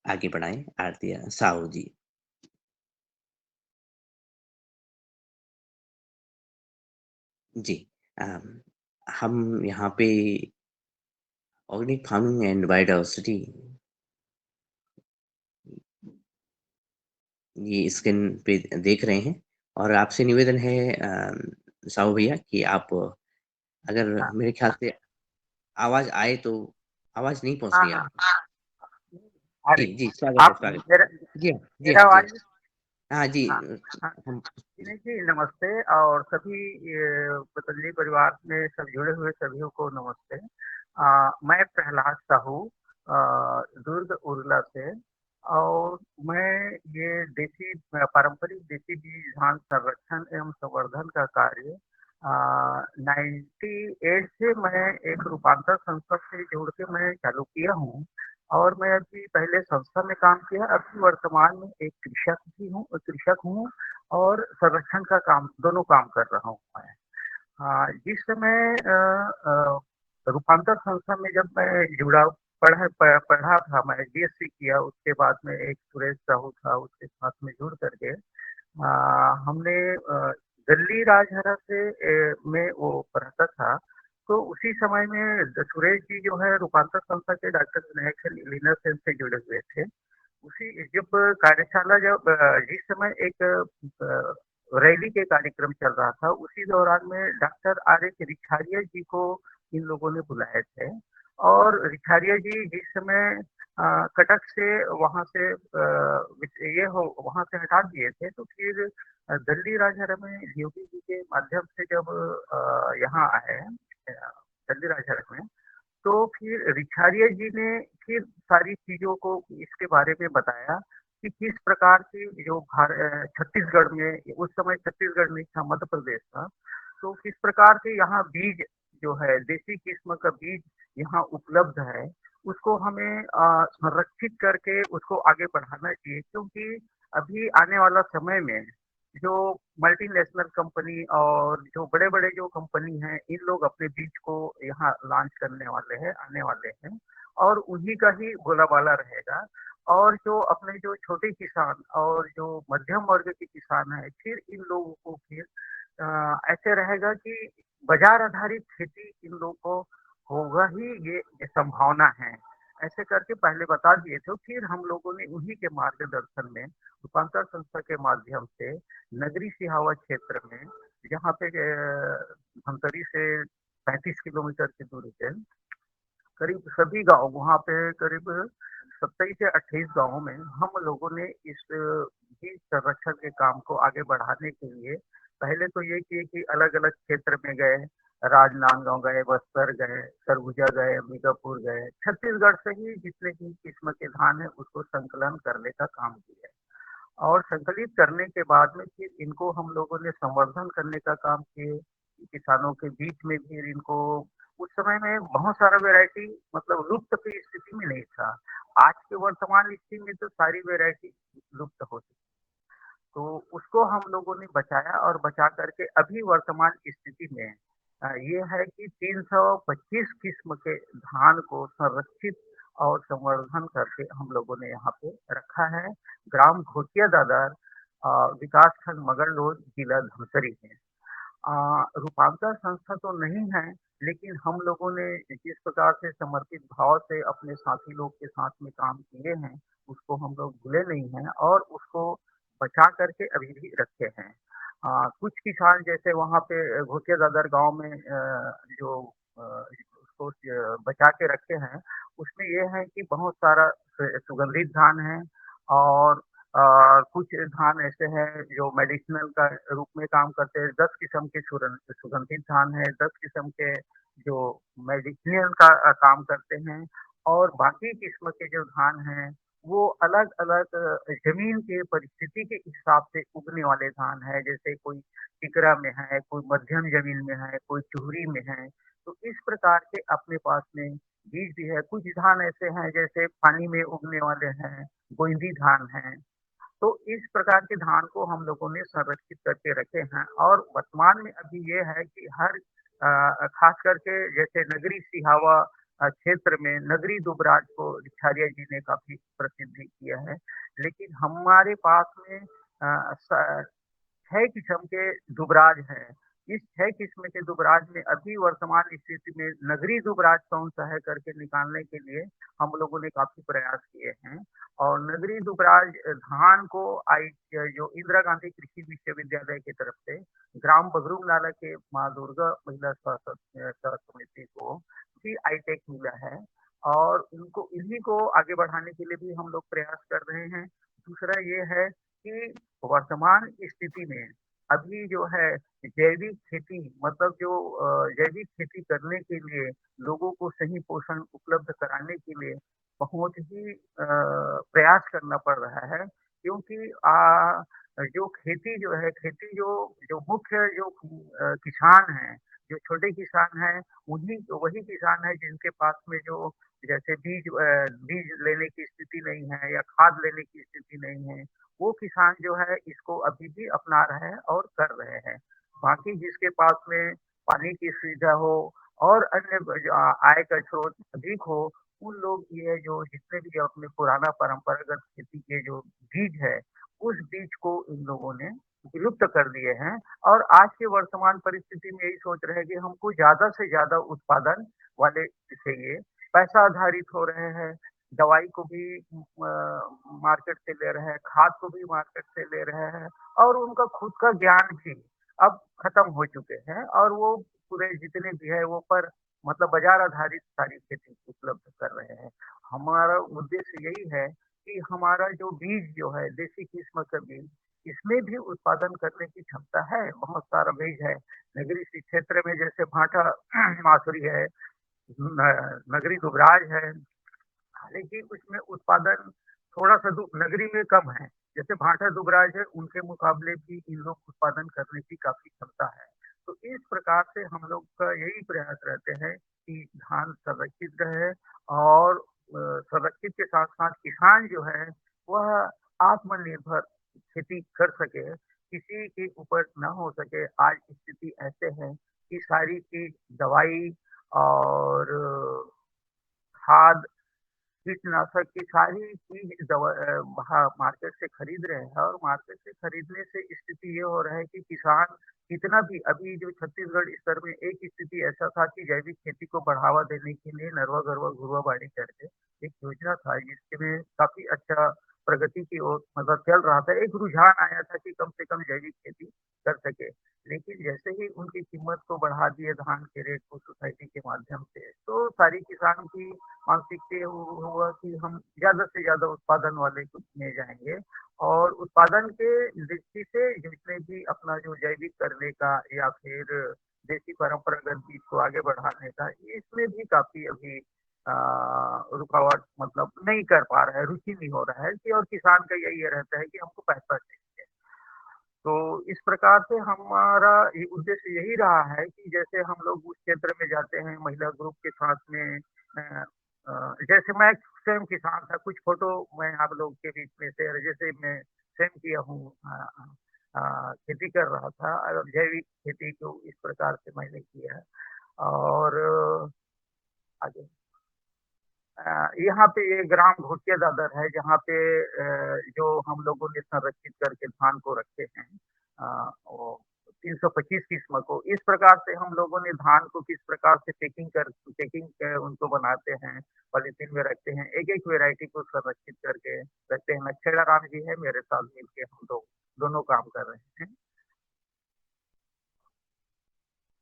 आगे बढ़ाएँ आरती साहू जी। जी। अम, हम यहाँ पे ऑर्गेनिक फार्मिंग एंड बायोडायवर्सिटी ये स्क्रीन पे देख रहे हैं और आपसे निवेदन है साहू भैया कि आप अगर हाँ, मेरे ख्याल से आवाज़ आए तो आवाज़ नहीं पहुँच हाँ, रही है हाँ, आपको। आ जी, रही जी, है। स्वागत है, आप स्वागत मेरा है। जी हाँ, जी मेरा हाँ, जी हाँ। आवाज़ हाँ जी, हाँ, हाँ। हम दिनेश जी नमस्ते और सभी पतंजलि परिवार में सब जुड़े हुए सभी को नमस्ते। मैं प्रहलाद साहू दुर्ग उरला से और मैं ये देसी पारंपरिक देसी बीज धान संरक्षण एवं संवर्धन का कार्य 98 से मैं एक रूपांतर संस्था से जुड़ के मैं चालू किया हूँ और मैं अभी पहले संस्था में काम किया, अभी वर्तमान में एक कृषक हूँ और संरक्षण का काम दोनों काम कर रहा हूँ मैं। जिस समय रूपांतर संस्था में जब मैं जुड़ा पढ़ा था, मैं बीएससी किया, उसके बाद में एक सुरेश साहू था, उसके साथ में जुड़ करके हमने दिल्ली राजहरा से में वो पढ़ता था, तो उसी समय में सुरेश जी जो है रूपांतर संस्था के डॉक्टर विनायक लीना सेन से जुड़े हुए थे। उसी जब कार्यशाला जब जिस समय एक रैली के कार्यक्रम चल रहा था, उसी दौरान में डॉक्टर आर एच रिछारिया जी को इन लोगों ने बुलाए थे और रिछारिया जी जिस समय कटक से वहाँ से ये हो वहाँ से हटा दिए थे, तो फिर दिल्ली राजहरा में योगी जी के माध्यम से जब यहाँ आए दिल्ली राजहरा में, तो फिर रिछारिया जी ने फिर सारी चीज़ों को इसके बारे में बताया कि किस प्रकार से जो छत्तीसगढ़ में उस समय छत्तीसगढ़ नहीं था, मध्य प्रदेश था। तो किस प्रकार से यहाँ बीज जो है देसी किस्म का बीज यहाँ उपलब्ध है, उसको हमें संरक्षित करके उसको आगे बढ़ाना चाहिए क्योंकि अभी आने वाला समय में जो मल्टीनेशनल कंपनी और जो बड़े-बड़े जो कंपनी हैं, इन लोग अपने बीज को यहाँ लॉन्च करने वाले हैं, आने वाले हैं और उन्हीं का ही बोलाबाला रहेगा और जो अपने जो छोटे किसान और जो मध्यम वर्ग के किसान हैं, फिर इन लोगों को फिर ऐसे रहेगा कि बाज़ार आधारित खेती इन लोगों को होगा ही ये संभावना है। ऐसे करके पहले बता दिए थे, फिर हम लोगों ने उन्हीं के मार्गदर्शन में रूपांतर संस्था के माध्यम से नगरी सिहावा क्षेत्र में जहाँ पे धमतरी से 35 किलोमीटर की दूरी पे करीब सभी गाँव वहाँ पे करीब 27 से 28 गाँवों में हम लोगों ने इस बीज संरक्षण के काम को आगे बढ़ाने के लिए पहले तो ये किए कि अलग-अलग क्षेत्र में गए, राजनांदगाँव गए, बस्तर गए, सरगुजा गए, अंबिकापुर गए, छत्तीसगढ़ से ही जितने भी किस्म के धान है उसको संकलन करने का काम किया। और संकलित करने के बाद में फिर इनको हम लोगों ने संवर्धन करने का काम किए। किसानों के बीच में फिर इनको उस समय में बहुत सारा वैरायटी मतलब लुप्त की स्थिति में नहीं था। आज के वर्तमान स्थिति में तो सारी वैरायटी लुप्त हो चुकी। तो उसको हम लोगों ने बचाया और बचा करके अभी वर्तमान स्थिति में ये है कि 325 किस्म के धान को संरक्षित और संवर्धन करके हम लोगों ने यहाँ पे रखा है। ग्राम घोटिया दादर विकास खंड मगरलोड जिला धमतरी में। रूपांतर संस्था तो नहीं है, लेकिन हम लोगों ने जिस प्रकार से समर्पित भाव से अपने साथी लोग के साथ में काम किए हैं, उसको हम लोग भूले नहीं हैं और उसको बचा करके अभी भी रखे हैं। कुछ किसान जैसे वहाँ पे घोटिया दादर गाँव में जो उसको बचा के रखे हैं, उसमें ये है कि बहुत सारा सुगंधित धान है और कुछ धान ऐसे हैं जो मेडिसिनल का रूप में काम करते हैं, 10 किस्म के सुगंधित धान है, 10 किस्म के जो मेडिसिनल का काम करते हैं और बाकी किस्म के जो धान हैं, वो अलग-अलग ज़मीन के परिस्थिति के हिसाब से उगने वाले धान हैं, जैसे कोई टिकरा में है, कोई मध्यम ज़मीन में है, कोई चुहरी में है। तो इस प्रकार के अपने पास में बीज भी है, कुछ धान ऐसे हैं जैसे पानी में उगने वाले हैं, गोइंदी धान है। तो इस प्रकार के धान को हम लोगों ने संरक्षित करके रखे हैं और वर्तमान में अभी ये है कि हर खास करके जैसे नगरी सिहावा क्षेत्र में नगरी दुबराज को रिछारिया जी ने काफ़ी प्रसिद्धि किया है। लेकिन हमारे पास में 6 किस्म के दुबराज हैं। इस 6 किस्म के दुबराज में अभी वर्तमान स्थिति में नगरी दुबराज कौन-सा है करके निकालने के लिए हम लोगों ने काफ़ी प्रयास किए हैं। और नगरी दुबराज धान को जो इंदिरा गांधी कृषि विश्वविद्यालय की तरफ से ग्राम बगरूम नाला के माँ दुर्गा महिला सहकारिता समिति को भी आईटेक मिला है। और उनको इन्हीं को आगे बढ़ाने के लिए भी हम लोग प्रयास कर रहे हैं। दूसरा ये है कि वर्तमान स्थिति में अभी जो है जैविक खेती मतलब जो जैविक खेती करने के लिए लोगों को सही पोषण उपलब्ध कराने के लिए बहुत ही प्रयास करना पड़ रहा है। क्योंकि जो खेती जो है खेती जो जो मुख्य जो किसान हैं, जो छोटे किसान हैं, उन्हीं वही किसान है जिनके पास में जो जैसे बीज लेने की स्थिति नहीं है या खाद लेने की स्थिति नहीं है, वो किसान जो है इसको अभी भी अपना रहे हैं और कर रहे हैं। बाकी जिसके पास में पानी की सुविधा हो और अन्य आय का स्रोत अधिक हो, उन लोग ये जो जितने भी अपने पुराना परंपरागत खेती के जो बीज है, उस बीज को इन लोगों ने विलुप्त कर दिए हैं। और आज के वर्तमान परिस्थिति में यही सोच रहे हैं कि हमको ज़्यादा से ज़्यादा उत्पादन वाले चाहिए। पैसा आधारित हो रहे हैं, दवाई को भी मार्केट से ले रहे हैं, खाद को भी मार्केट से ले रहे हैं और उनका खुद का ज्ञान भी अब खत्म हो चुके हैं और वो पूरे जितने भी है वो पर मतलब बाज़ार आधारित सारी खेती उपलब्ध कर रहे हैं। हमारा उद्देश्य यही है कि हमारा जो बीज जो है देसी किस्म का बीज, इसमें भी उत्पादन करने की क्षमता है, बहुत सारा बीज है। नगरीय क्षेत्र में जैसे भाटा मासुरी है, नगरी दुबराज है, हालाँकि उसमें उत्पादन थोड़ा-सा नगरी में कम है। जैसे भाटा दुबराज है, उनके मुकाबले भी इन लोग उत्पादन करने की काफ़ी क्षमता है। तो इस प्रकार से हम लोग का यही प्रयास रहते हैं कि धान संरक्षित रहे और संरक्षित के साथ-साथ किसान जो है, वह आत्मनिर्भर खेती कर सके, किसी के ऊपर ना हो सके। आज स्थिति ऐसे है कि सारी चीज़ दवाई और खाद कीटनाशक की सारी चीज़ बाहर मार्केट से खरीद रहे हैं और मार्केट से खरीदने से स्थिति ये हो रहा है कि किसान कितना भी अभी जो छत्तीसगढ़ स्तर में एक स्थिति ऐसा था कि जैविक खेती को बढ़ावा देने के लिए नरवा गरवा घुरवा बाड़ी करके एक योजना था जिसमें काफ़ी अच्छा प्रगति की ओर मतलब चल रहा था। एक रुझान आया था कि कम से कम जैविक खेती कर सके। लेकिन जैसे ही उनकी कीमत को बढ़ा दिए धान के रेट को सोसाइटी के माध्यम से, तो सारी किसान की मानसिक ये हुआ कि हम ज़्यादा से ज़्यादा उत्पादन वाले को में जाएँगे और उत्पादन के दृष्टि से जितने भी अपना जो जैविक करने का या फिर देसी परंपरागत बीज को आगे बढ़ाने का, इसमें भी काफ़ी अभी रुकावट मतलब नहीं कर पा रहा है, रुचि नहीं हो रहा है कि और किसान का यही ये रहता है कि हमको पैसा चाहिए। तो इस प्रकार से हमारा ये उद्देश्य यही रहा है कि जैसे हम लोग उस क्षेत्र में जाते हैं महिला ग्रुप के साथ में जैसे मैं स्वयं किसान था, कुछ फ़ोटो मैं आप लोग के बीच में शेयर जैसे मैं स्वयं किया हूँ खेती कर रहा था और जैविक खेती को इस प्रकार से मैंने किया है और आगे यहाँ पे ये ग्राम घोटिया दादर है जहाँ पे जो हम लोगों ने संरक्षित करके धान को रखे हैं वो 325 किस्म को इस प्रकार से हम लोगों ने धान को किस प्रकार से पैकिंग उनको बनाते हैं, पॉलीथीन में रखते हैं, एक-एक वैरायटी को संरक्षित करके रखते हैं। नक्षेड़ा राम जी है मेरे साथ मिलके हम लोग दोनों काम कर रहे हैं।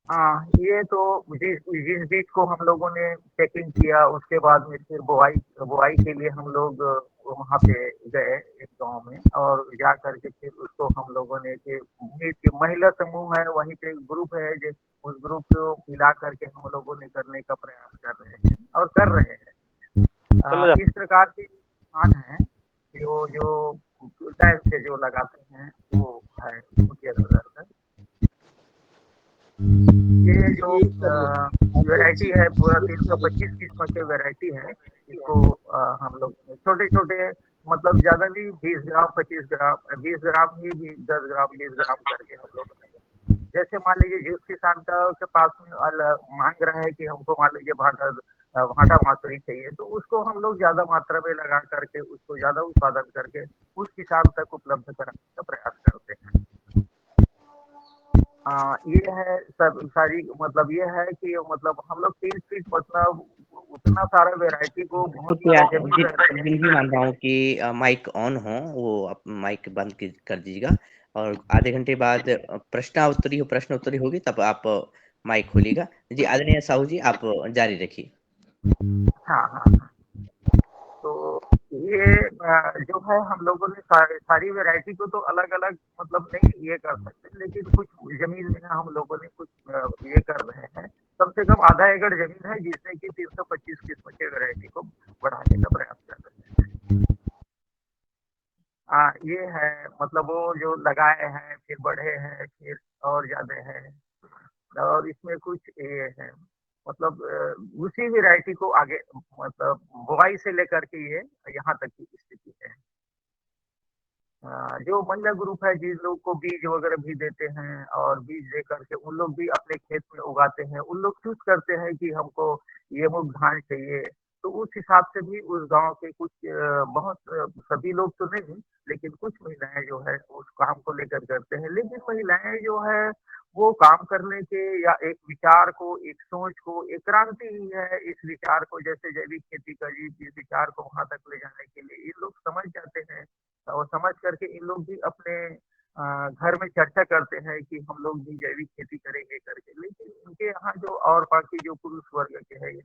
हाँ, ये तो जिस जिस बीज को हम लोगों ने पैकिंग किया उसके बाद में फिर बुआई बुआई के लिए हम लोग वहाँ पे गए एक गाँव में और जा कर के फिर उसको हम लोगों ने फिर एक महिला समूह है वहीं पे ग्रुप है जो उस ग्रुप को मिला करके हम लोगों ने करने का प्रयास कर रहे हैं और कर रहे हैं। चलो जा। इस प्रकार के स्थान हैं जो जो टाइम से जो लगाते हैं वो है मुखिया दरबार का। ये जो वैरायटी है पूरा 325 किस्म के वैरायटी है। इसको हम लोग छोटे-छोटे मतलब ज़्यादा नहीं 20 ग्राम, 25 ग्राम 20 ग्राम ही भी 10 ग्राम, 20 ग्राम करके हम लोग जैसे मान लीजिए जिस किसान का के पास में मांग रहा है कि हमको मान लीजिए भाटा भाटा मासुरी चाहिए, तो उसको हम लोग ज़्यादा मात्रा में लगा करके उसको ज़्यादा उत्पादन करके उस किसान तक उपलब्ध कराने का प्रयास करते हैं। ये है सब सारी मतलब ये है कि मतलब हम लोग 3 फीट मतलब उतना सारा वैरायटी को बहुत शुक्रिया, सारा ज़मीन रहते हैं। जी मान रहा हूँ कि माइक ऑन हो, वो आप माइक बंद कर दीजिएगा और आधे घंटे बाद प्रश्न-उत्तरी होगी तब आप माइक खोलिएगा। जी, आदरणीय साहू जी आप जारी रखिए। हाँ, हाँ, हाँ। तो ये जो है हम लोगों ने सारी वैरायटी को तो अलग-अलग मतलब नहीं ये कर सकते, लेकिन कुछ ज़मीन में हम लोगों ने कुछ ये कर रहे हैं। कम से कम आधा एकड़ ज़मीन है जिसमें कि 325 किस्म के वैरायटी को बढ़ाने का प्रयास कर रहे हैं। ये है मतलब वो जो लगाए हैं, फिर बढ़े हैं, फिर और ज़्यादा है और इसमें कुछ ये है मतलब उसी वैरायटी को आगे मतलब बुआई से लेकर के ये यहाँ तक की स्थिति है। जो महिला ग्रुप है जिन लोग को बीज वगैरह भी देते हैं और बीज दे करके उन लोग भी अपने खेत में उगाते हैं। उन लोग चूज़ करते हैं कि हमको ये मुग धान चाहिए, तो उस हिसाब से भी उस गाँव के कुछ बहुत सभी लोग तो नहीं, लेकिन कुछ महिलाएँ जो है उस काम को लेकर करते हैं। लेकिन महिलाएँ जो है वो काम करने के या एक विचार को, एक सोच को, एक क्रांति ही है इस विचार को जैसे जैविक खेती का जिस विचार को वहाँ तक ले जाने के लिए ये लोग समझ जाते हैं। और समझ करके इन लोग भी अपने घर में चर्चा करते हैं कि हम लोग भी जैविक खेती करेंगे करके। लेकिन इनके यहाँ जो और बाकी जो पुरुष वर्ग के हैं इन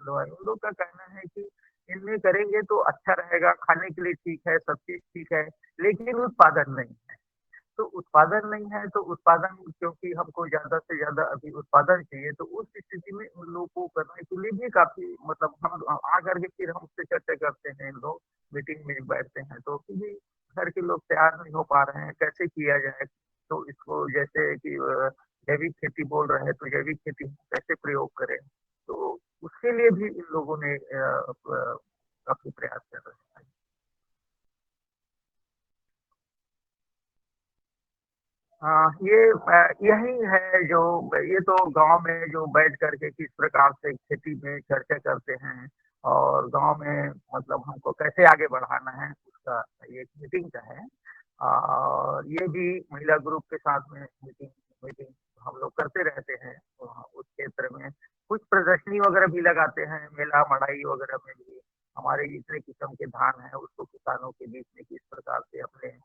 लोग का कहना है कि इनमें करेंगे तो अच्छा रहेगा, खाने के लिए ठीक है, सब चीज़ ठीक है, लेकिन उत्पादन नहीं है। तो उत्पादन नहीं है, तो उत्पादन क्योंकि हमको ज़्यादा से ज़्यादा अभी उत्पादन चाहिए, तो उस स्थिति में उन लोगों को करने के लिए भी काफ़ी मतलब हम आकर के फिर हमसे चर्चा करते हैं इन लोग, मीटिंग में बैठते हैं, तो फिर भी घर के लोग तैयार नहीं हो पा रहे हैं, कैसे किया जाए? तो इसको जैसे कि जैविक खेती बोल रहे हैं, तो जैविक खेती कैसे प्रयोग करें? तो उसके लिए भी इन लोगों ने काफ़ी प्रयास कर रहे हैं। हाँ, यही है जो ये तो गाँव में जो बैठ कर के किस प्रकार से खेती में चर्चा करते हैं और गाँव में मतलब हमको कैसे आगे बढ़ाना है, उसका ये एक मीटिंग का है। और ये भी महिला ग्रुप के साथ में मीटिंग मीटिंग हम लोग करते रहते हैं। उस क्षेत्र में कुछ प्रदर्शनी वगैरह भी लगाते हैं, मेला मड़ाई वगैरह में भी हमारे इतने किस्म के धान हैं, उसको किसानों के बीच में किस प्रकार से अपने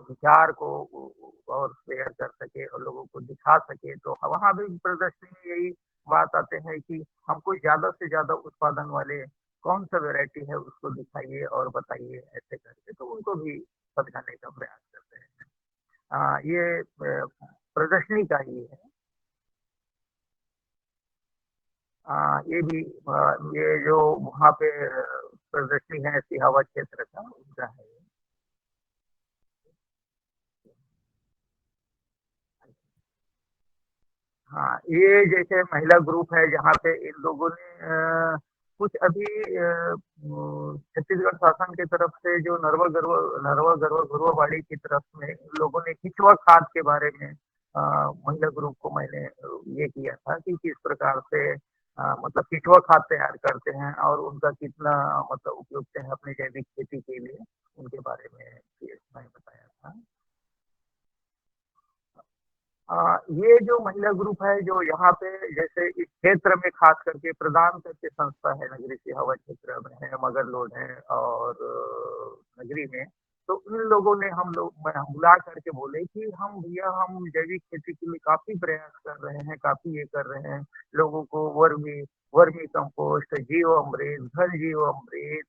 विचार को और शेयर कर सके और लोगों को दिखा सके तो वहाँ भी प्रदर्शनी में यही बात आते हैं कि हमको ज़्यादा से ज़्यादा उत्पादन वाले कौन सा वैरायटी है उसको दिखाइए और बताइए ऐसे करके तो उनको भी समझाने का प्रयास करते हैं। ये प्रदर्शनी का ही है। ये भी ये जो वहाँ पे प्रदर्शनी है सिहावा क्षेत्र का उनका है। हाँ, ये जैसे महिला ग्रुप है जहाँ पे इन लोगों ने कुछ अभी छत्तीसगढ़ शासन की तरफ से जो नरवा गरवा घुरुवाबाड़ी की तरफ में इन लोगों ने केंचुआ खाद के बारे में महिला ग्रुप को मैंने ये किया था कि किस प्रकार से मतलब केंचुआ खाद तैयार करते हैं और उनका कितना मतलब उपयुक्त है अपनी जैविक खेती के लिए, उनके बारे में ये मैंने बताया था। ये जो महिला ग्रुप है जो यहाँ पे जैसे इस क्षेत्र में खास करके प्रदान करके संस्था है नगरी सिहावा क्षेत्र में है मगरलोड है और नगरी में तो इन लोगों ने हम बुला करके बोले कि हम भैया हम जैविक खेती के लिए काफी प्रयास कर रहे हैं काफी ये कर रहे हैं लोगों को वर्मी वर्मी कंपोस्ट जीव अमृत घर जीव अमृत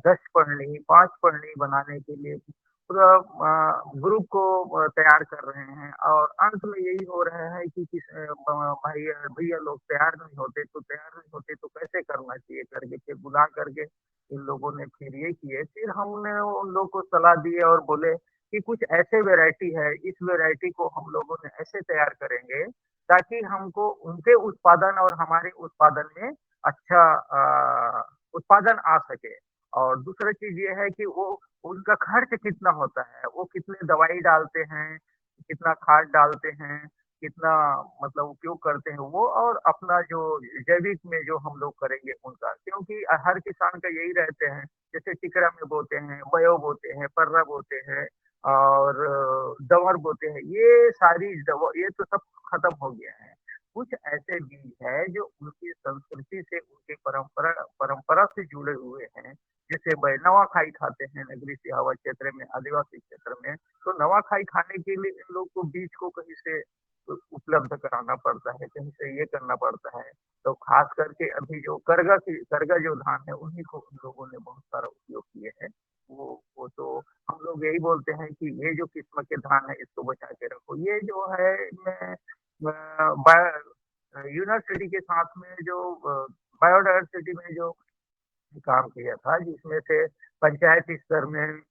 10 पढ़नी 5 पढ़नी बनाने के लिए पूरा ग्रुप को तैयार कर रहे हैं और अंत में यही हो रहा है कि भैया भैया लोग तैयार नहीं होते तो कैसे करना चाहिए करके फिर बुला करके इन लोगों ने फिर ये किए फिर हमने उन लोग को सलाह दिए और बोले कि कुछ ऐसे वैरायटी है इस वैरायटी को हम लोगों ने ऐसे तैयार करेंगे ताकि हमको उनके उत्पादन और हमारे उत्पादन में अच्छा उत्पादन आ सके और दूसरा चीज ये है कि वो उनका खर्च कितना होता है, वो कितने दवाई डालते हैं, कितना खाद डालते हैं, कितना मतलब उपयोग करते हैं वो और अपना जो जैविक में जो हम लोग करेंगे उनका। क्योंकि हर किसान का यही रहते हैं, जैसे टिकरा में बोते हैं, बयो बोते हैं, पर्रा बोते हैं और दंवर बोते हैं। ये सारी ये तो सब खत्म हो गया है। कुछ ऐसे बीज हैं जो उनकी संस्कृति से, उनकी परंपरा परंपरा से जुड़े हुए हैं। जैसे नवाखाई खाते हैं नगरी सिहावा क्षेत्र में, आदिवासी क्षेत्र में। तो नवाखाई खाने के लिए इन लोग को बीज को कहीं से उपलब्ध कराना पड़ता है, कहीं से ये करना पड़ता है। तो खास करके अभी जो करगा जो धान है, उन्हीं को उन लोगों ने बहुत सारा उपयोग किए हैं। वो तो हम लोग यही बोलते हैं कि ये जो किस्म के धान है इसको बचा के रखो। ये जो है मैं यूनिवर्सिटी के साथ में जो बायोडायवर्सिटी में जो काम किया था, जिसमें से पंचायत स्तर में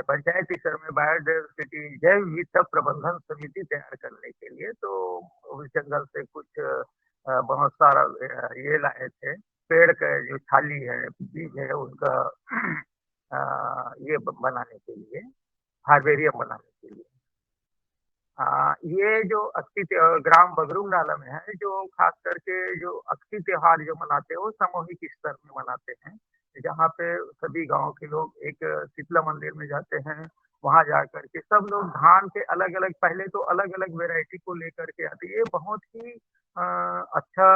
पंचायत स्तर में बायोडायवर्सिटी जैव विविधता प्रबंधन समिति तैयार करने के लिए तो उस जंगल से कुछ बहुत सारा ये लाए थे, पेड़ का जो छाली है, बीज है उनका ये बनाने के लिए, हार्बेरियम बनाने के लिए। ये जो ग्राम बगरूम नाला में है, जो खास करके जो अक्ति त्योहार जो मनाते हैं, वो सामूहिक स्तर में मनाते हैं। जहाँ पे सभी गाँव के लोग एक शीतला मंदिर में जाते हैं, वहाँ जा कर के सब लोग धान के अलग-अलग पहले तो अलग-अलग वैरायटी को लेकर के आते हैं। ये बहुत ही अच्छा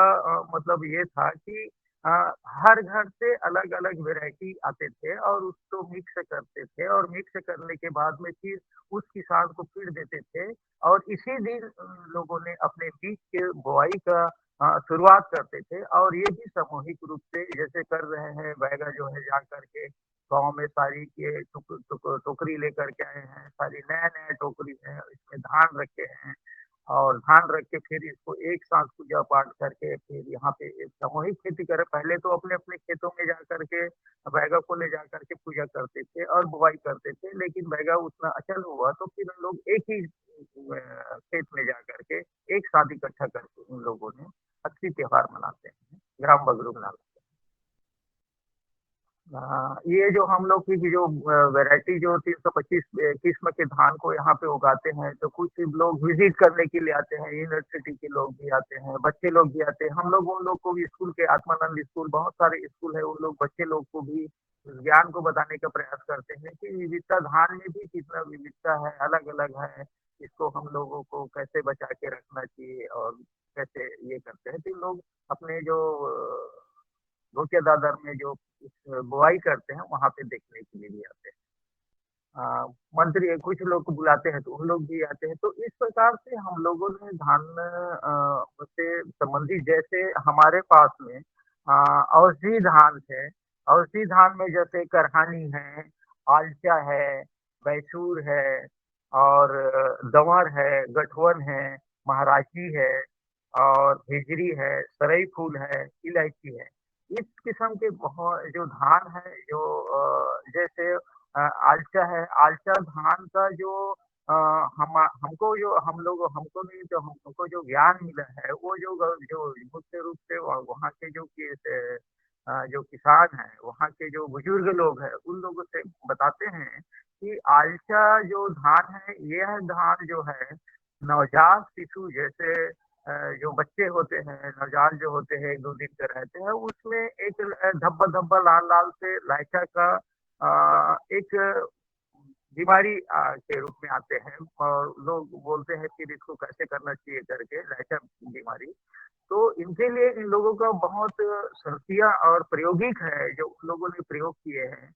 मतलब ये था कि अ, हर घर से अलग-अलग वैरायटी आते थे और उसको मिक्स करते थे और मिक्स करने के बाद में फिर उस किसान को फिर देते थे और इसी दिन लोगों ने अपने बीज के बुआई का शुरुआत करते थे और ये भी सामूहिक रूप से जैसे कर रहे हैं। बैगा जो है जा करके गाँव में सारी ये टोकरी लेकर के आए हैं, सारी नया-नया टोकरी है, इसमें धान रखे हैं और धान रख के फिर इसको एक साथ पूजा पाठ करके फिर यहाँ पे एक सामूहिक खेती करें। पहले तो अपने-अपने खेतों में जा कर के बैगा को ले जा कर के पूजा करते थे और बुआई करते थे, लेकिन बैगा उतना अचल हुआ तो फिर हम लोग एक ही खेत में जा कर के एक साथ इकट्ठा करके उन लोगों ने अक्ति त्योहार मनाते हैं, ग्राम बगरूम नाम से। हाँ, ये जो हम लोग की जो वैरायटी जो 325 किस्म के धान को यहाँ पे उगाते हैं, तो कुछ लोग विज़िट करने के लिए आते हैं, यूनिवर्सिटी के लोग भी आते हैं, बच्चे लोग भी आते हैं। हम लोग उन लोग को भी स्कूल के आत्मानंद स्कूल बहुत सारे स्कूल है, उन लोग बच्चे लोग को भी इस ज्ञान को बताने का प्रयास करते हैं कि विविधता धान में भी कितना विविधता है, अलग-अलग है, इसको हम लोगों को कैसे बचा के रखना चाहिए और कैसे ये करते हैं। तो इन लोग अपने जो मुख्य दादर में जो बुआई करते हैं, वहाँ पे देखने के लिए भी आते हैं। मंत्री कुछ लोग को बुलाते हैं, तो उन लोग भी आते हैं। तो इस प्रकार से हम लोगों ने धान से संबंधित जैसे हमारे पास में औषधि धान है। औषधि धान में जैसे करहानी है, आलचा है, बैसूर है और दंवर है, गठवन है, महाराजी है और हिजरी है, सरई फूल है, इलायची है। इस किस्म के बहुत जो धान है जो जैसे आलचा है, आलचा धान का जो हमको जो हम लोग हमको नहीं तो हमको जो ज्ञान मिला है, वो जो मुख्य रूप से वहाँ के जो किसान हैं, वहाँ के जो बुजुर्ग लोग हैं, उन लोगों से बताते हैं कि आलचा जो धान है, यह धान जो है नवजात शिशु जैसे जो बच्चे होते हैं, नवजात जो होते हैं 1-2 दिन के रहते हैं, उसमें एक धब्बा-धब्बा लाल-लाल से लाइका का एक बीमारी के रूप में आते हैं और लोग बोलते हैं फिर इसको कैसे करना चाहिए करके लाइका बीमारी। तो इनके लिए इन लोगों का बहुत शर्तिया और प्रायोगिक है जो उन लोगों ने प्रयोग किए हैं।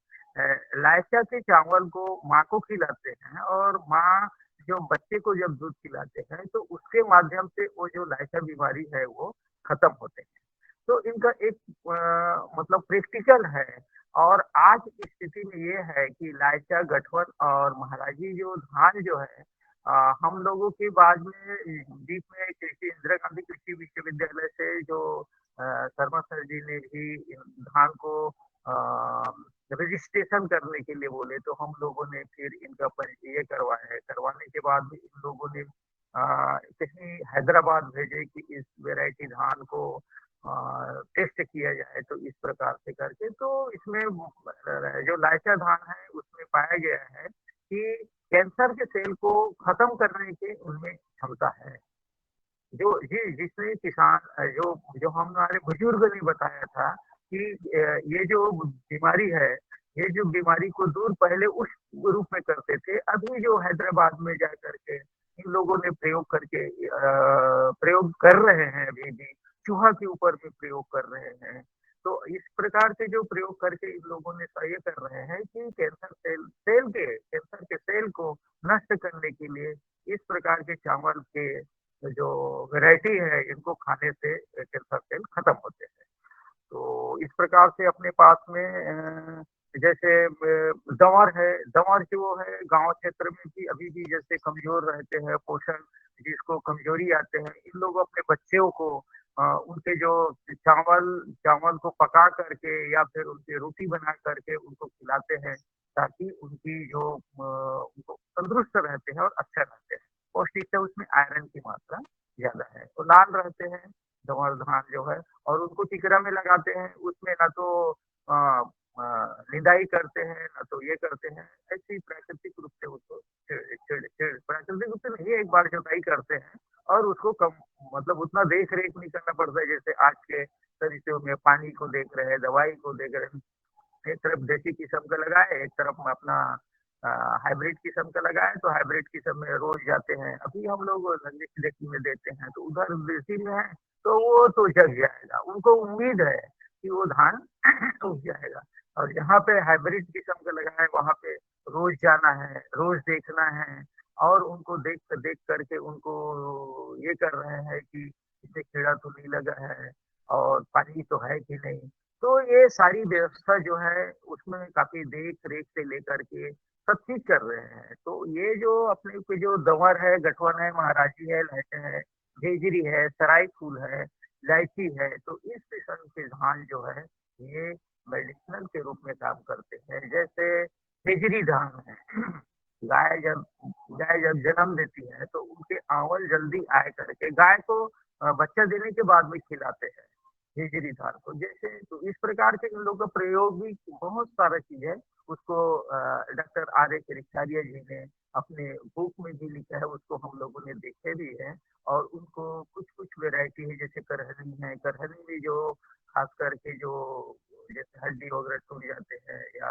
लाइका के चावल को माँ को खिलाते हैं और माँ जो बच्चे को जब दूध पिलाते हैं तो उसके माध्यम से वो जो लाइका बीमारी है वो खत्म होते हैं। तो इनका एक मतलब प्रैक्टिकल है और आज की स्थिति में ये है कि लाइका, गठवन और महाराजी जो धान जो है हम लोगों के बाद में बीच में कृषि इंदिरा गांधी कृषि विश्वविद्यालय से जो शर्मा सर जी ने भी इन धान को रजिस्ट्रेशन करने के लिए बोले तो हम लोगों ने फिर इनका ये करवाया है। करवाने के बाद भी इन लोगों ने कहीं हैदराबाद भेजे कि इस वैरायटी धान को टेस्ट किया जाए तो इस प्रकार से करके तो इसमें जो लाइका धान है उसमें पाया गया है कि कैंसर के सेल को खत्म करने की उनमें क्षमता है। जो जी, जिसने किसान जो जो हमारे बुजुर्ग ने बताया था कि ये जो बीमारी है, ये जो बीमारी को दूर पहले उस रूप में करते थे, अभी जो हैदराबाद में जा कर के इन लोगों ने प्रयोग करके प्रयोग कर रहे हैं अभी भी, चूहा के ऊपर भी प्रयोग कर रहे हैं। तो इस प्रकार से जो प्रयोग करके इन लोगों ने ये कर रहे हैं कि कैंसर के सेल को नष्ट करने के लिए इस प्रकार के चावल के जो वैरायटी है इनको खाने से कैंसर सेल खत्म होते हैं। तो इस प्रकार से अपने पास में जैसे दंवर है, दंवर जो है गाँव क्षेत्र में भी अभी भी जैसे कमज़ोर रहते हैं, पोषण जिसको कमज़ोरी आते हैं, इन लोग अपने बच्चों को उनके जो चावल चावल को पका करके या फिर उनकी रोटी बना करके उनको खिलाते हैं, ताकि उनकी जो उनको तंदुरुस्त रहते हैं और अच्छा रहते हैं। पौष्टिकता उसमें आयरन की मात्रा ज़्यादा है, तो लाल रहते हैं धंवर धान जो है और उनको टिकरा में लगाते हैं, उसमें ना तो अ निदाई करते हैं, ना तो ये करते हैं, ऐसे ही प्राकृतिक रूप से उसको प्राकृतिक रूप से नहीं एक बार जुताई करते हैं और उसको कम मतलब उतना देख-रेख नहीं करना पड़ता है, जैसे आज के तरीकों में पानी को देख रहे हैं, दवाई को देख रहे हैं। एक तरफ देसी किस्म का लगाए, एक तरफ में अपना हाइब्रिड किस्म का लगाए, तो हाइब्रिड किस्म में रोज़ जाते हैं। अभी हम लोग नज़दीकी में देते हैं, तो उधर देसी में है, तो वो तो जग जाएगा। उनको उम्मीद है कि वो धान उग जाएगा और जहाँ पे हाइब्रिड किस्म का लगा है, वहाँ पे रोज़ जाना है, रोज़ देखना है और उनको देख कर के उनको ये कर रहे हैं कि इसमें कीड़ा तो नहीं लगा है और पानी तो है कि नहीं। तो ये सारी व्यवस्था जो है उसमें काफ़ी देख-रेख से लेकर के सब चीज़ कर रहे हैं। तो ये जो अपने पे जो दंवर है, गठवन है, महाराजी है, लहटे है, झेझरी है, सराई फूल है, इलायची है, तो इस किस्म के धान जो है ये मेडिसिनल के रूप में काम करते हैं। जैसे झेझरी धान है, गाय जब गाय जब जन्म देती है तो उनके आँवल जल्दी आए करके गाय को बच्चा देने के बाद में खिलाते हैं। हिजरी धान को जैसे तो इस प्रकार के इन लोगों का प्रयोग भी बहुत सारा चीज़ है। उसको डॉक्टर आर एस रिक्टारिया जी ने अपने बुक में भी लिखा है, उसको हम लोगों ने देखे भी हैं और उनको कुछ-कुछ वैरायटी है जैसे करहनी है, करहनी में जो खास करके जो जैसे हड्डी वगैरह टूट जाते हैं या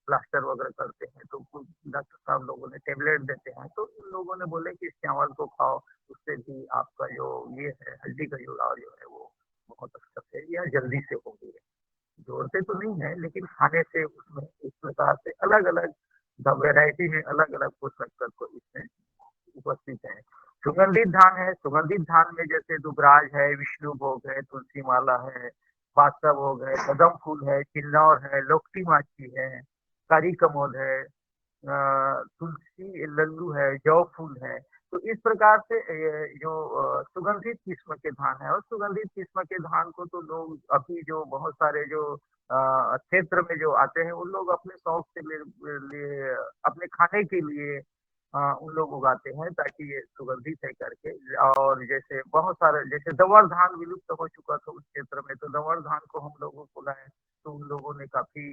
प्लास्टर वगैरह करते हैं, तो कुछ डॉक्टर साहब लोगों ने टेबलेट देते हैं, तो इन लोगों ने बोले कि इस चावल को खाओ, उससे भी आपका जो ये है हड्डी का जुड़ाव जो है वो बहुत अच्छा है या जल्दी से हो गई है। जोड़ते तो नहीं है लेकिन खाने से उसमें इस प्रकार से अलग-अलग द वैरायटी में अलग-अलग पोषक तत्व इसमें उपस्थित हैं। सुगंधित धान है, सुगंधित धान में जैसे दुबराज है, विष्णुभोग है, तुलसी माला है, बादशाह भोग है, कदम फूल है, किन्नौर है, लोकटी माची है, कारी कमोद है, तुलसी लल्लू है, जौ फूल है। तो इस प्रकार से जो सुगंधित किस्म के धान है और सुगंधित किस्म के धान को तो लोग अभी जो बहुत सारे जो क्षेत्र में जो आते हैं, उन लोग अपने शौक से लिए अपने खाने के लिए उन लोग उगाते हैं ताकि ये सुगंधित है करके और जैसे बहुत सारे जैसे दंवर धान विलुप्त हो चुका था उस क्षेत्र में, तो दंवर धान को हम लोगों को लाए, तो उन लोगों ने काफ़ी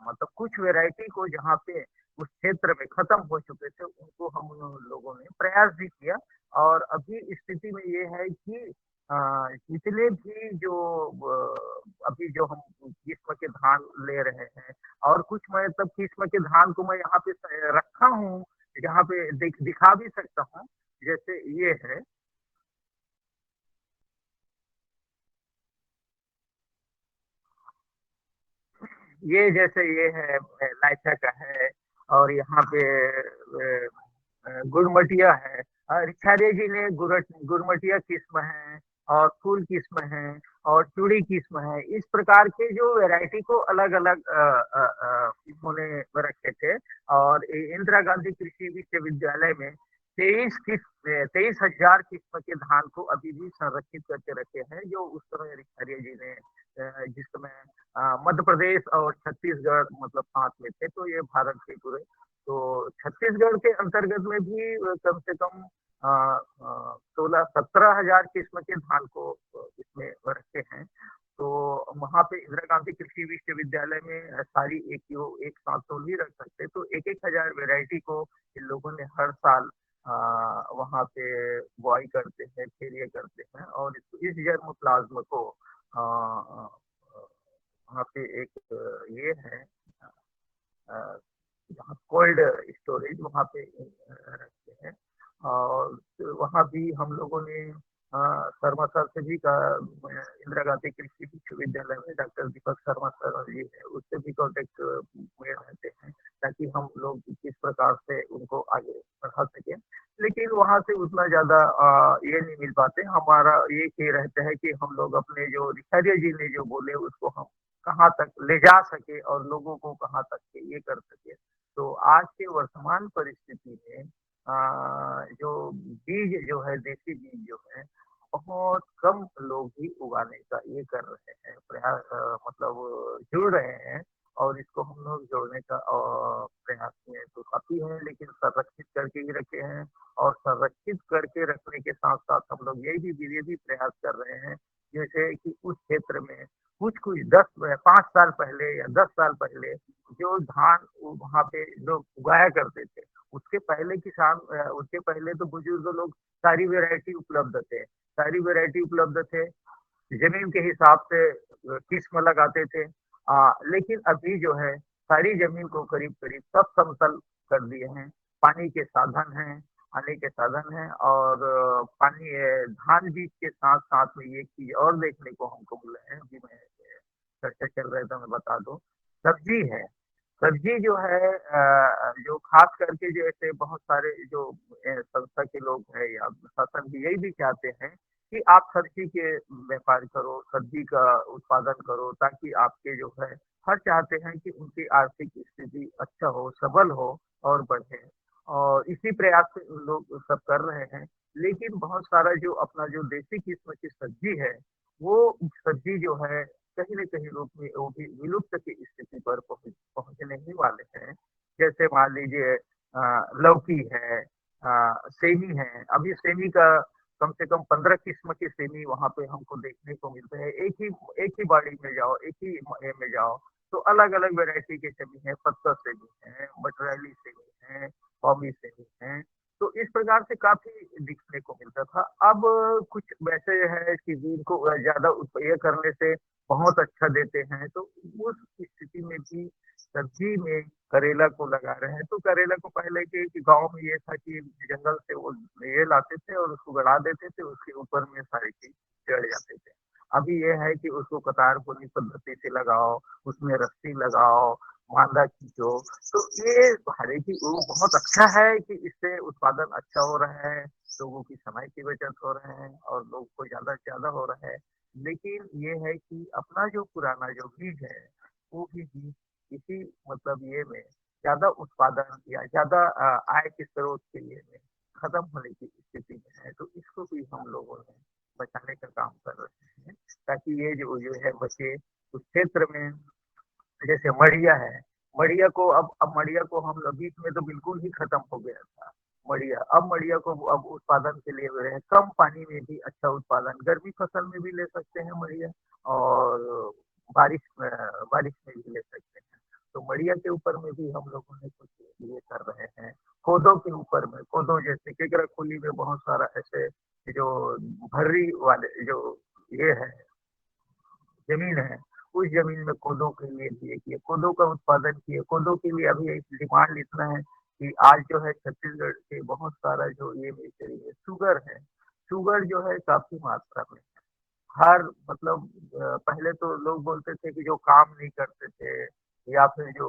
मतलब कुछ वैरायटी को जहाँ पे उस क्षेत्र में खत्म हो चुके थे, उनको हम उन लोगों ने प्रयास भी किया और अभी स्थिति में ये है कि जितने भी जो अभी जो हम किस्म के धान ले रहे हैं और कुछ मैं तब किस्म के धान को मैं यहाँ पे रखा हूँ, यहाँ पे दिखा भी सकता हूँ, जैसे ये है, ये जैसे ये है लाइका का है और यहाँ पे गुड़मटिया है। रिछारे जी ने गुड़मटिया किस्म है और फूल किस्म है और चूड़ी किस्म है। इस प्रकार के जो वैरायटी को अलग-अलग इन्होंने रखे थे और इंदिरा गांधी कृषि विश्वविद्यालय में 23,000 किस्म के धान को अभी भी संरक्षित करके रखे हैं, जो उस समय रिछारिया जी ने जिस समय मध्य प्रदेश और छत्तीसगढ़ मतलब साथ में थे, तो ये भारत के पूरे तो छत्तीसगढ़ के अंतर्गत में भी कम से कम 16-17 हजार किस्म के धान को इसमें रखे हैं तो वहाँ पे इंदिरा गांधी कृषि विश्वविद्यालय में सारी एक साथ तो नहीं रख सकते, तो 1-1 हज़ार वैरायटी को इन लोगों ने हर साल वहाँ पे बुआई करते हैं, फिर ये करते हैं और इस जर्मोप्लाज्म को अ अ अ, वहाँ पे एक ये है अ, जहाँ कोल्ड स्टोरेज वहाँ पे रखते हैं और वहाँ भी हम लोगों ने शर्मा सर से भी कहा इंदिरा गांधी कृषि विश्वविद्यालय में डॉक्टर दीपक शर्मा सर जी है उससे भी कांटेक्ट में रहते हैं ताकि हम लोग किस प्रकार से उनको आगे बढ़ा सकें लेकिन वहाँ से उतना ज्यादा ये नहीं मिल पाते हमारा ये रहता है कि हम लोग अपने जो आचार्य जी ने जो बोले उसको हम कहाँ तक ले जा सके और लोगों को कहाँ तक के ये कर सके। तो आज के वर्तमान परिस्थिति में जो बीज जो है देसी बीज जो है बहुत कम लोग ही उगाने का ये कर रहे हैं प्रयास मतलब जुड़ रहे हैं और इसको हम लोग जोड़ने का प्रयास में तो काफी है लेकिन संरक्षित करके ही रखे हैं और संरक्षित करके रखने के साथ साथ हम लोग ये भी प्रयास कर रहे हैं जैसे कि उस क्षेत्र में कुछ-कुछ 5 साल पहले या 10 साल पहले जो धान वहाँ पे लोग उगाया करते थे, उसके पहले तो बुजुर्ग लोग सारी वैरायटी उपलब्ध थे। सारी वैरायटी उपलब्ध थे, ज़मीन के हिसाब से किस्म लगाते थे। लेकिन अभी जो है सारी ज़मीन को करीब-करीब सब समतल कर दिए हैं। पानी के साधन हैं, आने के साधन हैं और पानी धान बीज के साथ-साथ में ये चीज़ और देखने को हमको मिला है, अभी मैं चर्चा चल रहा है तो मैं बता दूँ, सब्ज़ी है। सब्ज़ी जो है जो ख़ास करके जो ऐसे बहुत सारे जो संस्था के लोग हैं या शासन भी यही भी चाहते हैं कि आप सब्ज़ी के व्यापार करो, सब्ज़ी का उत्पादन करो ताकि आपके जो है हर चाहते हैं कि उनकी आर्थिक स्थिति अच्छा हो, सबल हो और बढ़े। और इसी प्रयास से लोग सब कर रहे हैं। लेकिन बहुत सारा जो अपना जो देसी किस्म की सब्ज़ी है, वो सब्ज़ी जो है कहीं न कहीं रूप में वो भी विलुप्त की स्थिति पर पहुँचने ही वाले हैं। जैसे मान लीजिए लौकी है सेमी है, अभी सेमी का कम से कम 15 किस्म की सेमी वहाँ पे हमको देखने को मिलते हैं। एक ही बाड़ी में जाओ, एक ही में जाओ, तो अलग-अलग वैरायटी के सेमी हैं, पत्ता सेमी है, मटरैली सेमी है, कौमी सेमी है। तो इस प्रकार से काफ़ी दिखने को मिलता था। अब कुछ वैसे है कि जिनको ज़्यादा ये करने से बहुत अच्छा देते हैं, तो उस स्थिति में भी सब्ज़ी में करेला को लगा रहे हैं। तो करेला को पहले के कि गाँव में ये था कि जंगल से वो ये लाते थे और उसको गड़ा देते थे, उसके ऊपर में सारी चीज़ चढ़ जाते थे। अभी ये है कि उसको कतारपुनी पद्धति से लगाओ, उसमें रस्सी लगाओ, बांधा खींचो, तो ये हालाँकि वो बहुत अच्छा है कि इससे उत्पादन अच्छा हो रहा है, लोगों की समय की बचत हो रहे हैं और लोग को ज़्यादा से ज़्यादा हो रहा है। लेकिन ये है कि अपना जो पुराना जो बीज है, वो भी बीज इसी मतलब ये में ज़्यादा उत्पादन या ज़्यादा आय के स्रोत के लिए में खत्म होने की स्थिति में है, तो इसको भी हम लोगों ने बचाने का काम कर रहे हैं, ताकि ये जो है बचे। उस क्षेत्र में जैसे मड़िया है, मड़िया को अब मड़िया को हम लोग बीच में तो बिल्कुल ही खत्म हो गया था, मड़िया। अब मड़िया को अब उत्पादन के लिए रहे, कम पानी में भी अच्छा उत्पादन, गर्मी फसल में भी ले सकते हैं मड़िया और बारिश में भी ले सकते हैं। तो मड़िया के ऊपर में भी हम लोगों ने कुछ ये कर रहे हैं। कोदो के ऊपर में, कोदो जैसे केकराखूली में बहुत सारा ऐसे जो भर्री वाले जो ये है ज़मीन है, उस ज़मीन में कोदो के लिए दिए किए, कोदो का उत्पादन किए। कोदो के लिए अभी एक डिमांड इतना है कि आज जो है छत्तीसगढ़ के बहुत सारा जो ये बेचरी है, शुगर जो है काफ़ी मात्रा में हर मतलब पहले तो लोग बोलते थे कि जो काम नहीं करते थे या फिर जो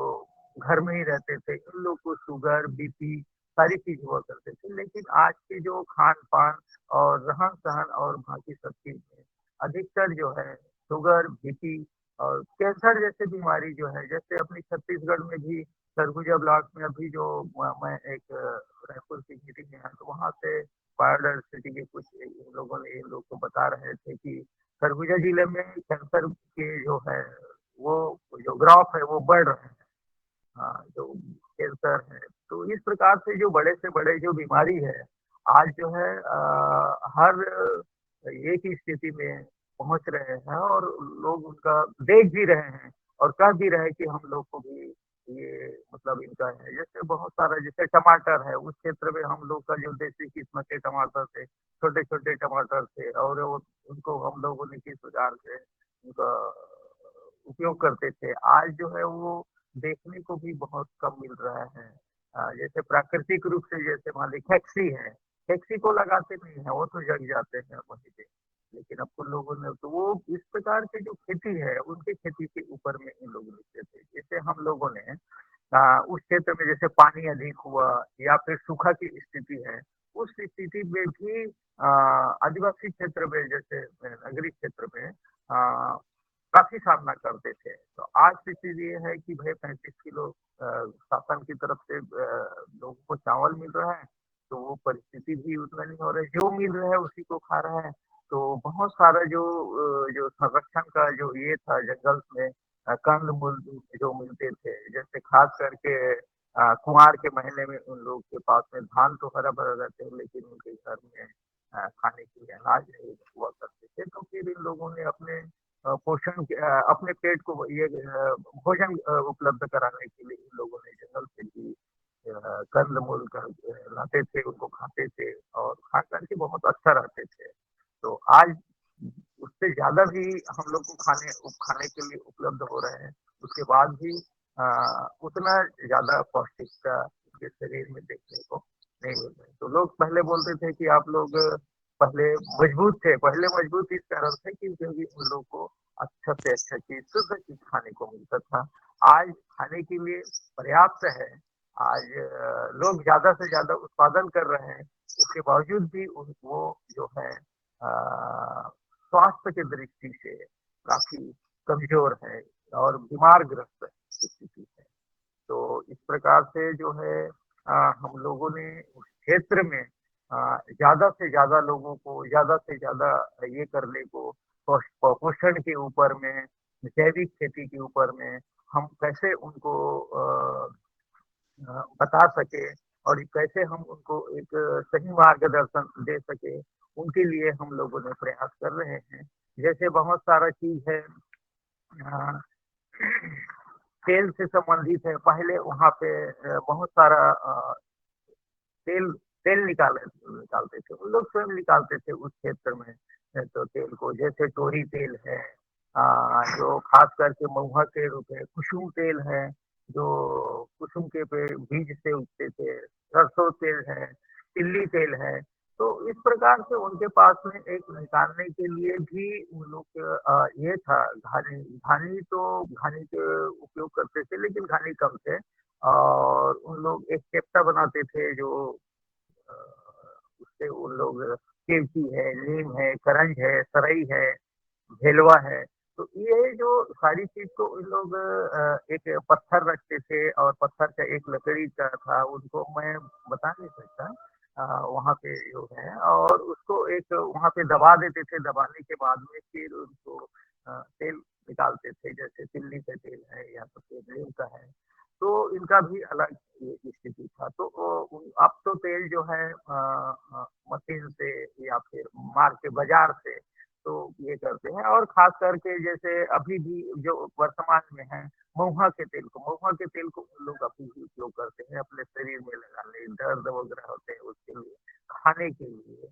घर में ही रहते थे, इन लोग को शुगर, बीपी सारी चीज़ हुआ करते थे। लेकिन आज के जो खान-पान और रहन-सहन और बाकी सब चीज़ में अधिकतर जो है शुगर, बीपी और कैंसर जैसे बीमारी जो है, जैसे अपनी छत्तीसगढ़ में भी सरगुजा ब्लॉक में अभी जो मैं एक रायपुर की मीटिंग में आया, तो वहाँ से बायोडायवर्सिटी के कुछ इन लोगों ने इन लोग को बता रहे थे कि सरगुजा जिले में कैंसर के जो है वो जो ग्राफ है वो बढ़ रहे हैं। हाँ, जो कैंसर है। तो इस प्रकार से जो बड़े से बड़े जो बीमारी है, आज जो है हर एक ही स्थिति में पहुँच रहे हैं और लोग उनका देख भी रहे हैं और कह भी रहे हैं कि हम लोग को भी ये मतलब इनका है। जैसे बहुत सारा जैसे टमाटर है, उस क्षेत्र में हम लोग का जो देसी किस्म के टमाटर थे, छोटे-छोटे टमाटर थे और वो उनको हम लोगों ने किस प्रकार से उनका उपयोग करते थे। आज जो है वो देखने को भी बहुत कम मिल रहा है। जैसे प्राकृतिक रूप से जैसे मान लीजिए फेक्सी है, फेक्सी को लगाते नहीं हैं, वो तो जग जाते हैं वहीं पे। लेकिन अब तो लोगों ने तो वो इस प्रकार की जो खेती है, उनकी खेती के ऊपर में इन लोगों ने किए थे। जैसे हम लोगों ने उस क्षेत्र में जैसे पानी अधिक हुआ या फिर सूखा की स्थिति है, उस स्थिति में भी आदिवासी क्षेत्र में जैसे नगरीय क्षेत्र में काफ़ी सामना करते थे। तो आज स्थिति ये है कि भई 35 किलो शासन की तरफ से लोगों को चावल मिल रहा है, तो वो परिस्थिति भी उतना नहीं हो रहा है। जो मिल रहा है उसी को खा रहा है। तो बहुत सारा जो संरक्षण का जो ये था जंगल में कंद-मूल जो मिलते थे, जैसे खास करके कुंवार के महीने में उन लोग के पास में धान तो हरा-भरा रहते हैं, लेकिन उनके घर में खाने के लिए अनाज नहीं हुआ करते थे। तो फिर इन लोगों ने अपने अपने पेट को ये भोजन उपलब्ध कराने के लिए इन लोगों ने जंगल से भी कंद-मूल का लाते थे, उनको खाते थे और खा कर के बहुत अच्छा रहते थे। तो आज उससे ज़्यादा भी हम लोग को खाने के लिए उपलब्ध हो रहे हैं। उसके बाद भी उतना ज़्यादा पौष्टिकता उनके शरीर में देखने को नहीं मिल रही। तो लोग पहले बोलते थे कि आप लोग पहले मजबूत थे, पहले मजबूत इस कारण से कि क्योंकि उन लोग को अच्छा से अच्छा चीज़, शुद्ध चीज़ खाने को मिलता था। आज खाने के लिए पर्याप्त है। आज लोग ज़्यादा से ज़्यादा उत्पादन कर रहे हैं, उसके बावजूद भी उन वो जो है स्वास्थ्य की दृष्टि से काफ़ी कमज़ोर है और बीमारग्रस्त स्थिति है। तो इस प्रकार से जो है हम लोगों ने उस क्षेत्र में ज़्यादा से ज़्यादा लोगों को ज़्यादा से ज़्यादा ये करने को पोषण के ऊपर में, जैविक खेती के ऊपर में हम कैसे उनको बता सकें और कैसे हम उनको एक सही मार्गदर्शन दे सकें, उनके लिए हम लोगों ने प्रयास कर रहे हैं। जैसे बहुत सारा चीज़ है अ, तेल से संबंधित है, पहले वहाँ पे बहुत सारा तेल तेल निकालते थे, उन लोग स्वयं निकालते थे उस क्षेत्र में तो तेल को जैसे तोरी तेल है जो खास करके महुआ के रूप में कुसुम तेल है, जो कुसुम के बीज से उगते थे, सरसों तेल है, तिल्ली तेल है। तो इस प्रकार से उनके पास में एक निकालने के लिए भी उन लोग ये था घानी के उपयोग करते थे लेकिन घानी कम थे और उन लोग एक चेप्टा बनाते थे जो अ, उससे उन लोग केवची है, नीम है, करंज है, सरई है, झेलवा है। तो ये जो सारी चीज़ को उन लोग एक पत्थर रखते थे और पत्थर का एक लकड़ी का था, उनको मैं बता नहीं सकता वहाँ पे जो है और उसको एक वहाँ पे दबा देते थे, दबाने के बाद में फिर उनको तेल निकालते थे, जैसे तिल्ली का तेल है या तो फिर नीम का है। तो इनका भी अलग ये स्थिति था। तो अब तो तेल जो है मशीन से या फिर मार के बाज़ार से तो ये करते हैं और ख़ास करके जैसे अभी भी जो वर्तमान में है, महुआ के तेल को हम लोग अभी भी उपयोग करते हैं अपने शरीर में लगाने, दर्द वग़ैरह होते हैं उसके लिए, खाने के लिए।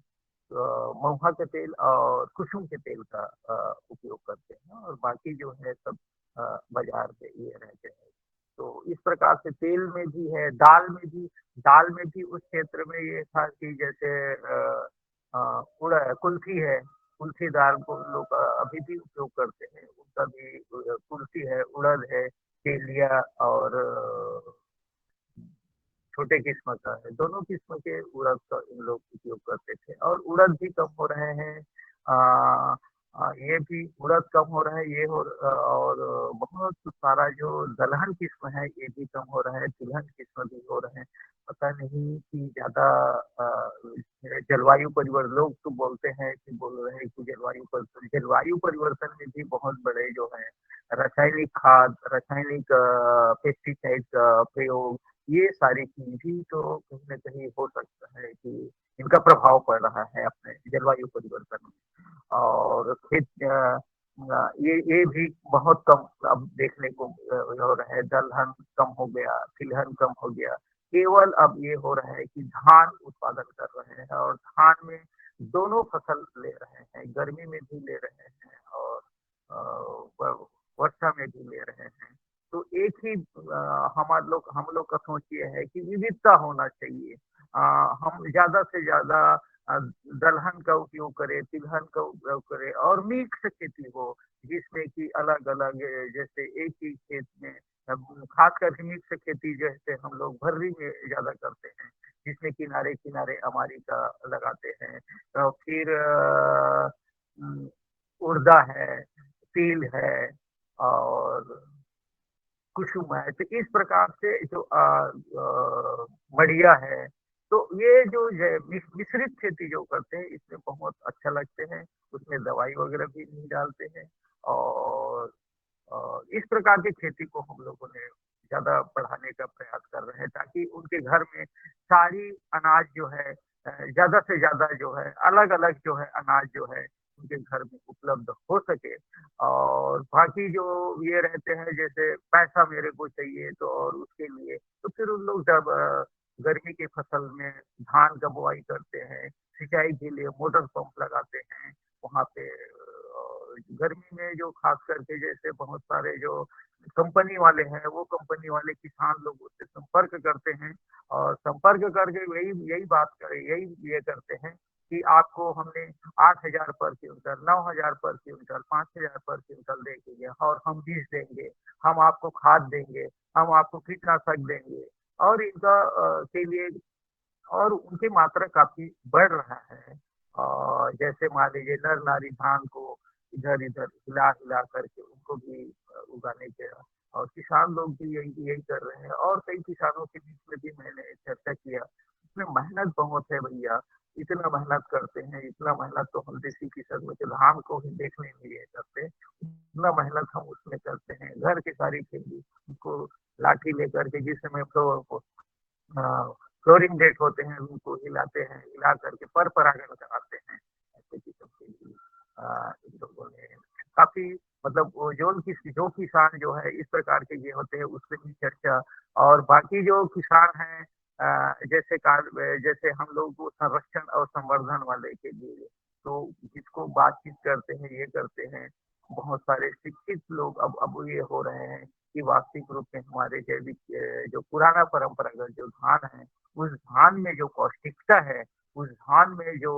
महुआ के तेल और कुसुम के तेल का उपयोग करते हैं और बाकी जो है सब बाज़ार के ये रहते हैं। तो इस प्रकार से तेल में भी है, दाल में भी उस क्षेत्र में ये था कि जैसे कुल्थी दाल को लोग अभी भी उपयोग करते हैं, उनका भी कुल्थी है, उड़द है, तेलिया और छोटे किस्म का है, दोनों किस्म के उड़द का इन लोग उपयोग करते थे और उड़द भी कम हो रहे हैं। ये भी उड़द कम हो रहा है, और बहुत सारा जो दलहन किस्म है, ये भी कम हो रहा है, तिलहन किस्म भी हो रहे हैं। पता नहीं कि ज़्यादा जलवायु परिवर्तन लोग तो बोलते हैं कि बोल रहे हैं कि जलवायु परिवर्तन में भी बहुत बड़े जो हैं रासायनिक खाद, रासायनिक पेस्टिसाइड का प्रयोग ये सारी चीज़ भी तो कहीं न कहीं हो सकता है कि इनका प्रभाव पड़ रहा है अपने जलवायु परिवर्तन में। और फिर ये भी बहुत कम अब देखने को हो रहा है, दलहन कम हो गया, तिलहन कम हो गया। केवल अब ये हो रहा है कि धान उत्पादन कर रहे हैं और धान में दोनों फसल ले रहे हैं, गर्मी में भी ले रहे हैं और अ, व वर्षा में भी ले रहे हैं। तो एक ही हम लोग का सोच ये है कि विविधता होना चाहिए। अ, हम ज़्यादा से ज़्यादा अ, दलहन का उपयोग करें, तिलहन का उपयोग करें और मिक्स खेती हो, जिसमें कि अलग-अलग जैसे एक ही खेत में खास करके मिक्स खेती जैसे हम लोग भर्री में ज़्यादा करते हैं, जिसमें किनारे-किनारे अमारी का लगाते हैं। फिर उड़दा है, तिल है और कुसुम है, तो इस प्रकार से जो बढ़िया है, तो ये जो है मिश्रित खेती जो करते हैं, इसमें बहुत अच्छा लगते हैं, उसमें दवाई वगैरह भी नहीं डालते हैं और इस प्रकार की खेती को हम लोगों ने ज़्यादा बढ़ाने का प्रयास कर रहे हैं ताकि उनके घर में सारी अनाज जो है ज़्यादा से ज़्यादा जो है अलग-अलग जो है अनाज जो है उनके घर में उपलब्ध हो सके। और बाकी जो ये रहते हैं जैसे पैसा मेरे को चाहिए तो और उसके लिए तो फिर उन लोग जब गर्मी की फसल में धान का बुआई करते हैं, सिंचाई के लिए मोटर पंप लगाते हैं, वहाँ पे गर्मी में जो खास करके जैसे बहुत सारे जो कंपनी वाले हैं, वो कंपनी वाले किसान लोगों से संपर्क करते हैं और संपर्क करके यही यही बात कर यही ये करते हैं कि आपको हमने 8,000 पर क्विंटल, 9,000 पर क्विंटल, 5,000 पर क्विंटल देंगे और हम बीज देंगे, हम आपको खाद देंगे, हम आपको कीटनाशक देंगे और इनका के लिए और उनकी मात्रा काफ़ी बढ़ रहा है। जैसे मान लीजिए नर-नारी धान को इधर-इधर हिला-हिला करके उनको भी उगाने के और किसान लोग भी यही यही कर रहे हैं और कई किसानों के बीच में भी मैंने चर्चा किया। इसमें मेहनत बहुत है भैया, इतना मेहनत करते हैं, इतना मेहनत तो हम देसी किस्म के धान को ही देखने के लिए करते, इतना मेहनत हम उसमें करते हैं। घर की सारी खेती उसको लाठी लेकर के जिस समय हाँ, फ्लोरिंग डेट होते हैं, उनको हिलाते हैं, हिला करके पर परागण कराते हैं। ऐसे किस्म के भी इन लोगों ने काफ़ी मतलब वो जो किसान जो है इस प्रकार के ये होते हैं, उससे भी चर्चा और बाकी जो किसान हैं जैसे हम लोग वो संरक्षण और संवर्धन वाले के लिए, तो जिसको बातचीत करते हैं, ये करते हैं, बहुत सारे शिक्षित लोग अब ये हो रहे हैं कि वास्तविक रूप में हमारे जैविक जो पुराना परंपरागत जो धान है, उस धान में जो पौष्टिकता है, उस धान में जो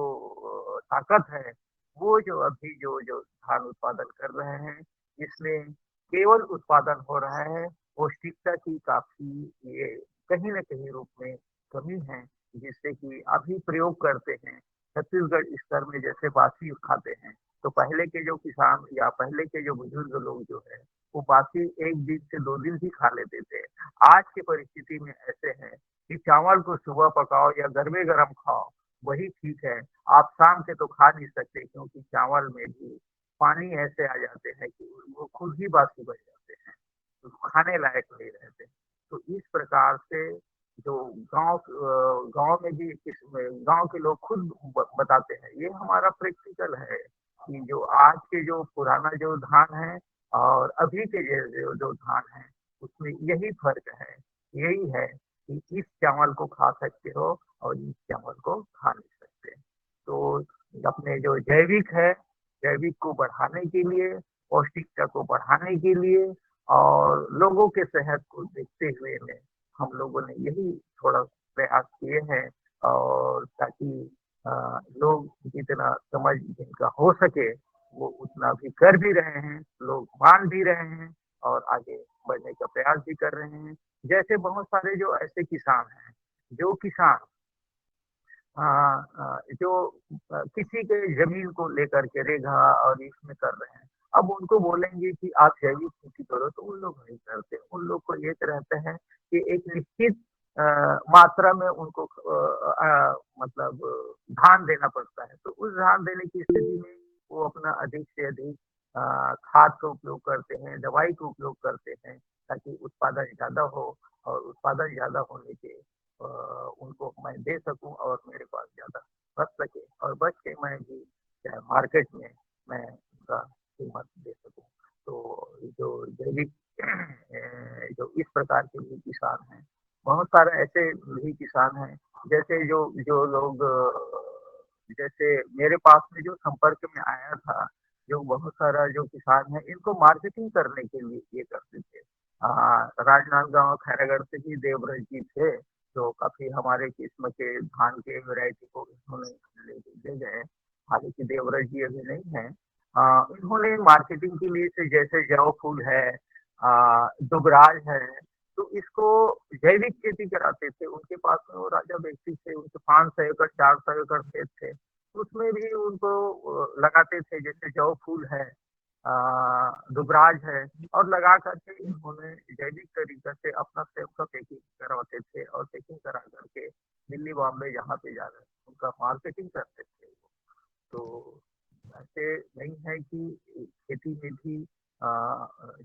ताकत है, वो जो अभी जो धान उत्पादन कर रहे हैं, इसमें केवल उत्पादन हो रहा है, पौष्टिकता की काफ़ी ये कहीं न कहीं रूप में कमी है, जिससे कि अभी प्रयोग करते हैं, छत्तीसगढ़ स्तर में जैसे बासी खाते हैं, तो पहले के जो किसान या पहले के जो बुजुर्ग लोग जो है वो बासी 1 दिन से 2 दिन ही खा लेते थे। आज की परिस्थिति में ऐसे है कि चावल को सुबह पकाओ या गरमे-गरम खाओ, वही ठीक है। आप शाम के तो खा नहीं सकते क्योंकि चावल में भी पानी ऐसे आ जाते हैं कि वो खुद ही बासी बन जाते हैं, तो खाने लायक नहीं रहते। तो इस प्रकार से जो गाँव में भी गाँव के लोग खुद बताते हैं, ये हमारा प्रैक्टिकल है कि जो आज के जो पुराना जो धान है और अभी के जो धान है, उसमें यही फ़र्क है। यही है कि इस चावल को खा सकते हो और इस चावल को खा नहीं सकते। तो अपने जो जैविक को बढ़ाने के लिए, पौष्टिकता को बढ़ाने के लिए और लोगों के सेहत को देखते हुए में हम लोगों ने यही थोड़ा प्रयास किए हैं और ताकि लोग जितना समझ जिनका हो सके वो उतना भी कर भी रहे हैं, लोग मान भी रहे हैं और आगे बढ़ने का प्रयास भी कर रहे हैं। जैसे बहुत सारे जो ऐसे किसान हैं, जो किसान जो किसी के ज़मीन को लेकर के रेगहा और इसमें कर रहे हैं। अब उनको बोलेंगे कि आप जैविक खेती करो तो उन लोग नहीं करते। उन लोग को ये रहता है कि एक निश्चित अ, मात्रा में उनको मतलब धान देना पड़ता है। तो उस धान देने की स्थिति में वो अपना अधिक से अधिक खाद का उपयोग करते हैं, दवाई का उपयोग करते हैं। ताकि उत्पादन ज़्यादा हो और उत्पादन ज़्यादा होने के उनको मैं दे सकूँ और मेरे पास ज़्यादा बच सके और बच के मैं भी चाहे मार्केट में मैं उसका कीमत दे सकूँ। तो जो जैविक जो इस प्रकार के भी किसान हैं, बहुत सारे ऐसे भी किसान हैं, जैसे जो जो लोग जैसे मेरे पास में जो संपर्क में आया था, जो बहुत सारा जो किसान है, इनको मार्केटिंग करने के लिए ये करते थे। राजनांदगाँव, खैरागढ़ से ही देवव्रत जी थे, जो काफ़ी हमारे किस्म के धान के वैरायटी को इन्होंने ले गए। हालाँकि देवव्रत जी अभी नहीं हैं। इन्होंने मार्केटिंग के लिए से जैसे जौ फूल है, दुबराज है, तो इसको जैविक खेती कराते थे। उनके पास में वो राजा व्यक्ति थे, उनके 500 एकड़, 400 एकड़ खेत थे। उसमें भी उनको लगाते थे, जैसे जौ फूल है, दुबराज है और लगा कर के इन्होंने जैविक तरीके से अपना सेब का पैकिंग करवाते थे और पैकिंग करा कर के दिल्ली, बॉम्बे जहाँ पे जा रहे हैं, उनका मार्केटिंग करते थे। तो ऐसे नहीं है कि खेती में भी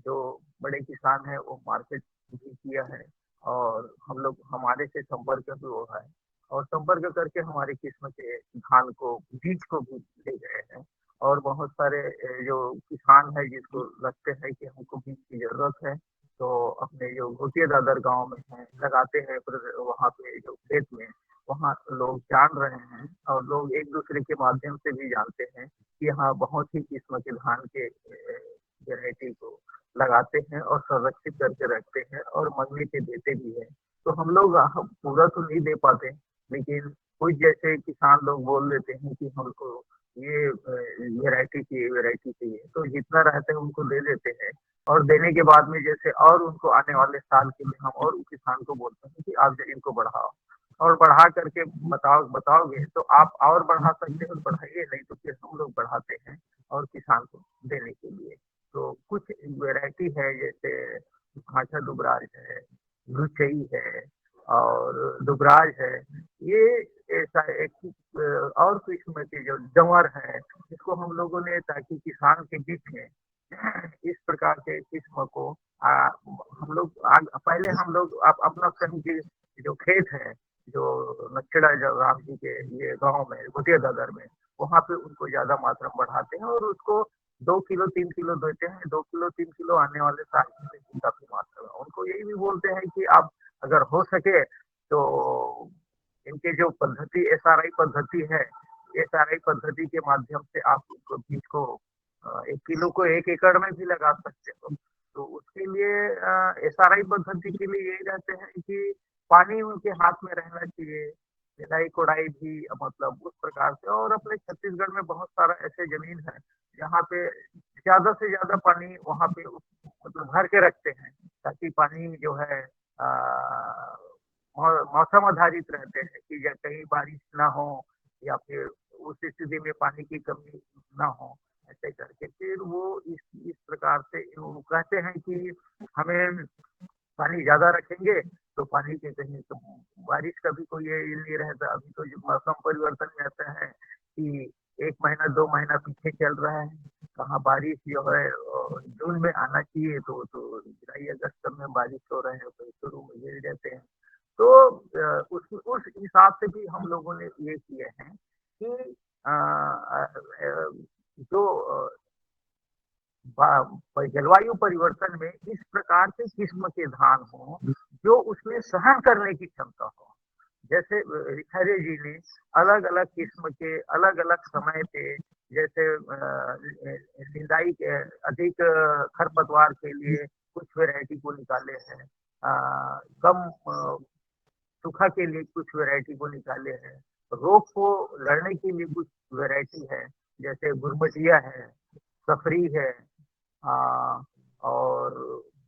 जो बड़े किसान हैं वो मार्केट भी किया है और हम लोग हमारे से संपर्क भी हुआ है और संपर्क करके हमारी किस्म के धान को बीज को भी ले गए हैं और बहुत सारे जो किसान है जिसको लगते हैं कि हमको बीज की जरूरत है तो अपने जो घोटिया दादर गांव में है लगाते हैं फिर वहाँ पे जो खेत में वहाँ लोग जान रहे हैं और लोग एक दूसरे के माध्यम से भी जानते हैं कि हाँ बहुत ही किस्म के धान के वैरायटी को लगाते हैं और संरक्षित करके रखते हैं और मंगनी पे देते भी हैं। तो हम लोग हम पूरा तो नहीं दे पाते, लेकिन कुछ जैसे किसान लोग बोल देते हैं कि हमको ये वैरायटी चाहिए, तो जितना रहता है उनको दे देते हैं और देने के बाद में जैसे और उनको आने वाले साल के लिए हम और किसान को बोलते हैं कि आप इनको बढ़ाओ और बढ़ा करके बताओगे तो आप और बढ़ा सकते हो तो बढ़ाइए, नहीं तो फिर हम लोग बढ़ाते हैं और किसान को देने के लिए। तो कुछ वैरायटी है जैसे भाषा दुबराज है, लुचई है और दुबराज है। ये ऐसा एक और किस्म के जो जंवर है, इसको हम लोगों ने ताकि किसान के बीच में इस प्रकार के किस्म को हम लोग पहले हम लोग अपना कहीं के जो खेत है, जो नक्षड़ा जो राम जी के ये गांव में गोटिया दादर में, वहाँ पे उनको ज्यादा मात्रा में बढ़ाते हैं और उसको 2 किलो 3 किलो देते हैं, 2 किलो 3 किलो आने वाले साल के लिए काफी मात्रा में उनको यही भी बोलते हैं कि आप अगर हो सके तो इनके जो पद्धति एसआरआई पद्धति है, एसआरआई पद्धति के माध्यम से आप उनको बीज को 1 किलो को 1 एकड़ में भी लगा सकते हो। तो उसके लिए एसआरआई पद्धति के लिए यही रहते हैं कि पानी उनके हाथ में रहना चाहिए, निराई कोड़ाई भी मतलब उस प्रकार से। और अपने छत्तीसगढ़ में बहुत सारा ऐसे जमीन है जहाँ पे ज्यादा से ज्यादा पानी वहाँ पे मतलब भर के रखते हैं ताकि पानी जो है मौसम आधारित रहते हैं कि जब कहीं बारिश ना हो या फिर उस स्थिति में पानी की कमी ना हो, ऐसे करके फिर वो इस प्रकार से वो कहते हैं कि हमें पानी ज्यादा रखेंगे तो पानी के कहीं तो बारिश का भी कोई ये नहीं रहता। अभी तो जो मौसम परिवर्तन में ऐसा है कि 1 महीना 2 महीना पीछे चल रहा है, कहाँ बारिश जो है जून में आना चाहिए तो जुलाई अगस्त में बारिश हो रहे हैं तो शुरू में गिर जाते हैं। तो उस हिसाब से भी हम लोगों ने ये किए हैं कि जो जलवायु परिवर्तन में इस प्रकार के किस्म के धान हो जो उसमें सहन करने की क्षमता हो। जैसे खैरे जी ने अलग अलग किस्म के अलग अलग समय पे जैसे निंदाई के अधिक खरपतवार के लिए कुछ वैरायटी को निकाले हैं, कम सूखा के लिए कुछ वैरायटी को निकाले हैं, रोग को लड़ने के लिए कुछ वैरायटी है, जैसे गुरमटिया है, सफरी है, आ, और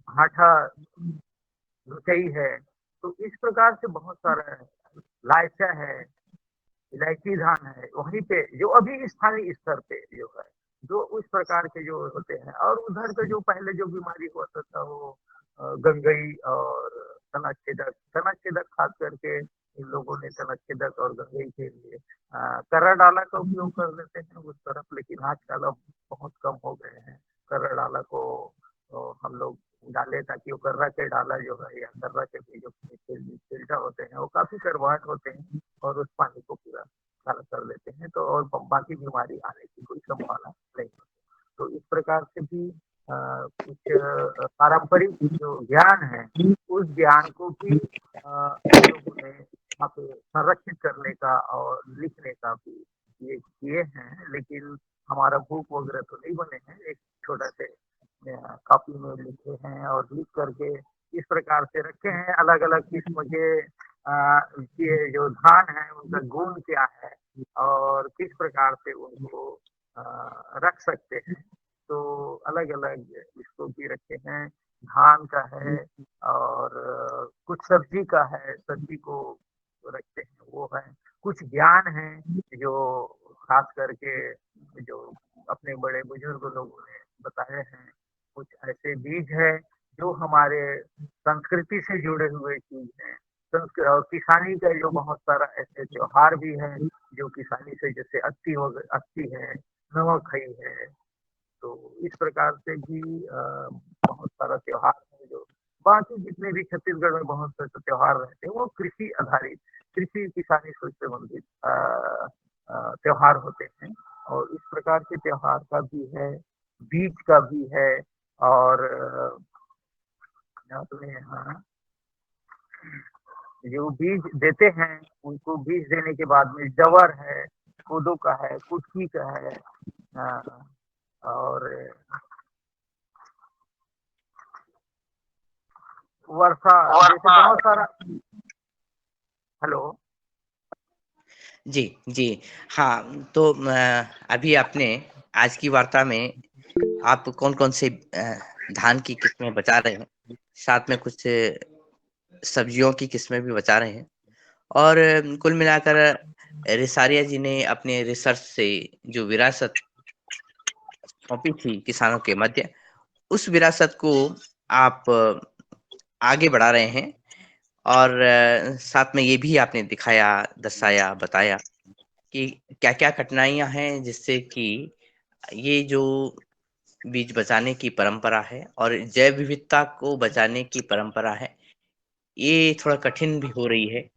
भाटा लुचई है। तो इस प्रकार से बहुत सारा है, लायचा है, इलायची धान है, वहीं पे जो अभी स्थानीय स्तर पे जो है जो उस प्रकार के जो होते हैं। और उधर पे जो पहले जो बीमारी होता था वो गंगई और तना छेदक खास करके इन लोगों ने तना छेदक और गंगई के लिए करर डाला का उपयोग कर लेते हैं उस तरफ, लेकिन आजकल अब बहुत कम हो गए हैं करर डाला को। तो हम लोग डाले ताकि वो कर्रा के डाला जो है या कर्रा के भी जो फिल्टर होते हैं वो काफ़ी कर्वाहट होते हैं और उस पानी को पूरा काला कर देते हैं, तो और बाकी बीमारी आने की कोई संभावना नहीं होती। तो इस प्रकार से भी कुछ पारंपरिक जो ज्ञान है, उस ज्ञान को भी हम लोगों ने वहाँ पे संरक्षित करने का और लिखने का भी ये किए हैं, लेकिन हमारा बुक वगैरह तो नहीं बने हैं। एक छोटा से कॉपी में लिखे हैं और लिख करके इस प्रकार से रखे हैं, अलग-अलग किस्म के ये जो धान है उनका गुण क्या है और किस प्रकार से उनको अ, रख सकते हैं। तो अलग-अलग इसको भी रखे हैं, धान का है और कुछ सब्जी का है, सब्जी को रखते हैं वो है। कुछ ज्ञान है जो ख़ास करके जो अपने बड़े बुजुर्ग लोगों ने बताए हैं। कुछ ऐसे बीज हैं जो हमारे संस्कृति से जुड़े हुए चीज़ हैं। और किसानी का जो बहुत सारा ऐसे त्योहार भी हैं, जो किसानी से जैसे अस्सी है, नवाखाई है। तो इस प्रकार से भी बहुत सारा त्योहार है जो बाकी जितने भी छत्तीसगढ़ में बहुत से त्योहार रहते हैं वो कृषि आधारित, कृषि किसानी से संबंधित त्योहार होते हैं और इस प्रकार के त्योहार का भी है, बीज का भी है और अपने यहाँ जो बीज देते हैं उनको बीज देने के बाद में जवर है, कोदो का है, कुटकी का है और वर्षा जैसे बहुत सारा। हेलो। जी, जी। हाँ, तो अभी आपने आज की वार्ता में आप कौन-कौन से धान की किस्में बचा रहे हैं, साथ में कुछ सब्जियों की किस्में भी बचा रहे हैं और कुल मिलाकर रिसारिया जी ने अपने रिसर्च से जो विरासत सौंपी थी किसानों के मध्य, उस विरासत को आप आगे बढ़ा रहे हैं और साथ में ये भी आपने दिखाया, दर्शाया, बताया कि क्या-क्या कठिनाइयाँ हैं जिससे कि ये जो बीज बचाने की परंपरा है और जैव विविधता को बचाने की परंपरा है, ये थोड़ा कठिन भी हो रही है।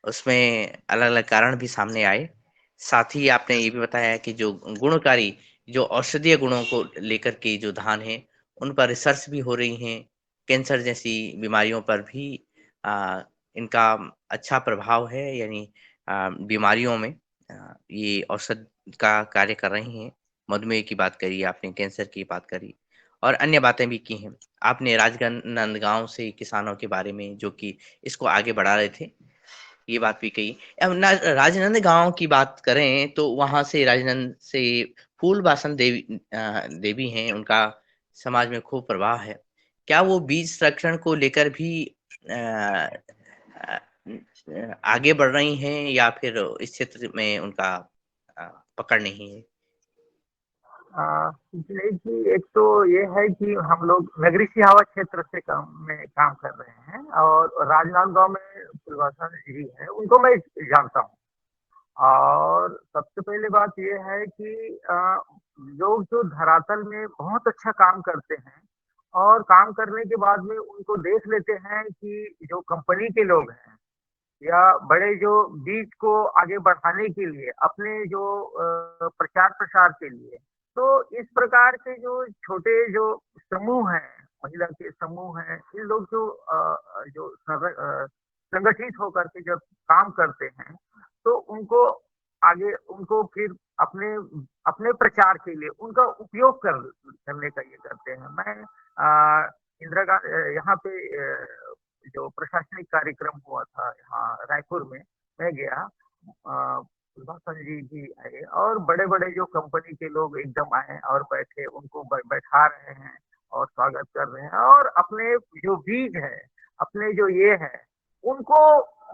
उसमें अलग-अलग कारण भी सामने आए। साथ ही आपने ये भी बताया कि जो गुणकारी, जो औषधीय गुणों को लेकर के जो धान हैं, उन पर रिसर्च भी हो रही हैं। कैंसर जैसी बीमारियों पर भी अ, इनका अच्छा प्रभाव है यानी बीमारियों में ये औषध का कार्य कर रही हैं। मधुमेह की बात करी आपने, कैंसर की बात करी और अन्य बातें भी की हैं। आपने राजनांदगाँव से किसानों के बारे में जो कि इसको आगे बढ़ा रहे थे, ये बात भी कही। अब ना राजनांदगाँव की बात करें तो वहाँ से राजनंद से फूलवासन देवी हैं, उनका समाज में खूब प्रभाव है। क्या वो बीज संरक्षण को लेकर भी अ अ, आगे बढ़ रही हैं या फिर इस क्षेत्र में उनका अ, पकड़ नहीं है? जी जी, एक तो ये है कि हम लोग नगरी सिहावा क्षेत्र से काम कर रहे हैं और राजनांदगांव में पुलवासा जी हैं, उनको मैं जानता हूँ। और सबसे पहले बात ये है कि लोग जो धरातल में बहुत अच्छा काम करते हैं और काम करने के बाद में उनको देख लेते हैं कि जो कंपनी के लोग हैं या बड़े जो बीज को आगे बढ़ाने के लिए अपने जो प्रचार-प्रसार के लिए, तो इस प्रकार के जो छोटे जो समूह हैं, महिला के समूह हैं, ये लोग जो संगठित होकर के जब काम करते हैं, तो उनको आगे उनको फिर अपने अपने प्रचार के लिए उनका उपयोग करने का ये करते हैं। मैं यहाँ पे जो प्रशासनिक कार्यक्रम हुआ था यहाँ रायपुर में, मैं गया सुभाषचंद्र जी आए और बड़े-बड़े जो कंपनी के लोग एकदम आए और बैठे, उनको बैठा रहे हैं और स्वागत कर रहे हैं और अपने जो बीज है, अपने जो ये है, उनको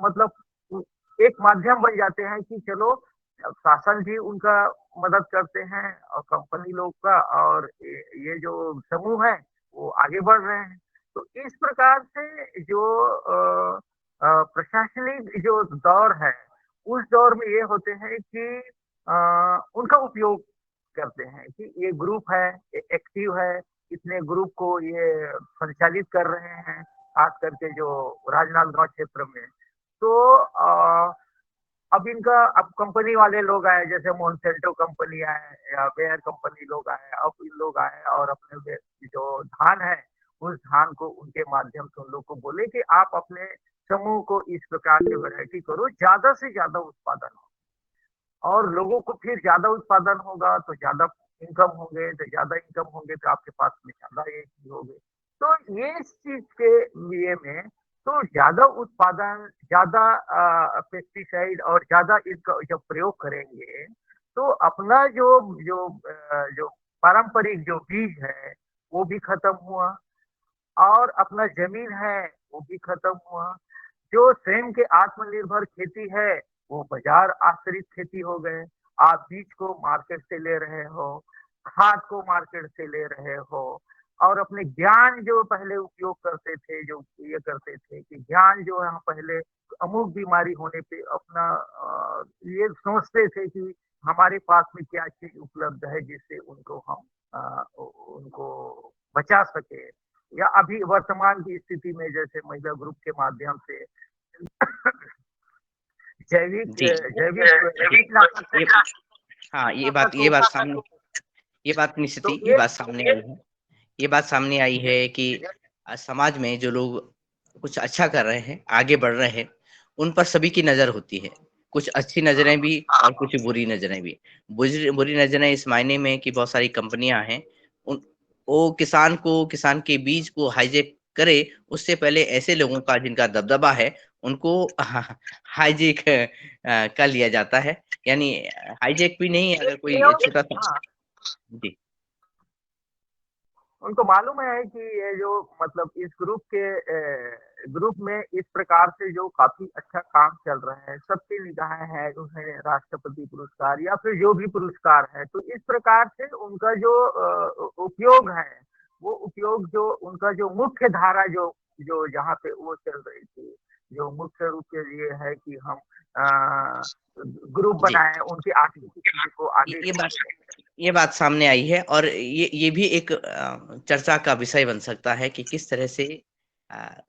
मतलब उ एक माध्यम बन जाते हैं कि चलो शासन भी उनका मदद करते हैं और कंपनी लोग का और ये जो समूह है, वो आगे बढ़ रहे हैं। तो इस प्रकार से जो प्रशासनिक जो दौर है, उस दौर में ये होते हैं कि उनका उपयोग करते हैं कि ये ग्रुप है, एक्टिव है इतने ग्रुप को ये संचालित कर रहे हैं, खास करके जो राजनांदगांव क्षेत्र में। तो अब कंपनी वाले लोग आए, जैसे मोनसेंटो कंपनी आए या बेयर कंपनी लोग आए, अब इन लोग आए और अपने जो धान है, उस धान को उनके माध्यम से उन लोग को बोले कि आप अपने समूह को इस प्रकार की वैरायटी करो, ज्यादा से ज्यादा उत्पादन हो। और लोगों को फिर ज्यादा उत्पादन होगा तो ज्यादा इनकम होंगे, तो ज्यादा इनकम होंगे तो आपके पास में ज्यादा ये चीज होगी। तो ये इस चीज के लिए में तो ज्यादा उत्पादन, ज्यादा पेस्टिसाइड और ज्यादा इसका जब प्रयोग करेंगे तो अपना जो पारंपरिक जो बीज है वो भी खत्म हुआ, और अपना जमीन है वो भी खत्म हुआ। जो स्वयं के आत्मनिर्भर खेती है वो बाजार आश्रित खेती हो गए। आप बीज को मार्केट से ले रहे हो, खाद को मार्केट से ले रहे हो, और अपने ज्ञान जो पहले उपयोग करते थे, जो ये करते थे कि ज्ञान जो है, हम पहले अमुक बीमारी होने पे अपना ये सोचते थे कि हमारे पास में क्या चीज उपलब्ध है जिससे उनको हम उनको बचा सके। या अभी वर्तमान की स्थिति में जैसे महिला ग्रुप के माध्यम से जैविक जी, जैविक जी। कीटनाशक ये हाँ, कीटनाशकों ये बात निश्चित तो ही ये बात सामने आई है। ये बात सामने आई है कि समाज में जो लोग कुछ अच्छा कर रहे हैं, आगे बढ़ रहे हैं, उन पर सभी की नज़र होती है। कुछ अच्छी नज़रें भी और कुछ बुरी नज़रें भी। बुरी बुरी नज़रें इस मायने में कि बहुत सारी कंपनियाँ हैं, उन वो किसान के बीज को हाईजैक करे, उससे पहले ऐसे लोगों का जिनका दबदबा है, उनको हाईजैक कर लिया जाता है। यानी हाईजैक भी नहीं, अगर कोई एवं छोटा-सा हाँ, जी, उनको मालूम है कि ये जो मतलब इस ग्रुप में इस प्रकार से जो काफी अच्छा काम चल रहा है, सबकी निगाहें हैं उन्हें राष्ट्रपति पुरस्कार या फिर जो भी पुरस्कार है, तो इस प्रकार से उनका जो उपयोग है, वो उपयोग जो उनका जो मुख्य धारा जो जो जहाँ पे वो चल रही थी, जो मुख्य रूप से ये है कि हम ग्रुप जी। बनाए, उनकी आर्थिक स्थिति को ये आगे ये बात बढ़ाए। ये बात सामने आई है और ये भी एक चर्चा का विषय बन सकता है कि किस तरह से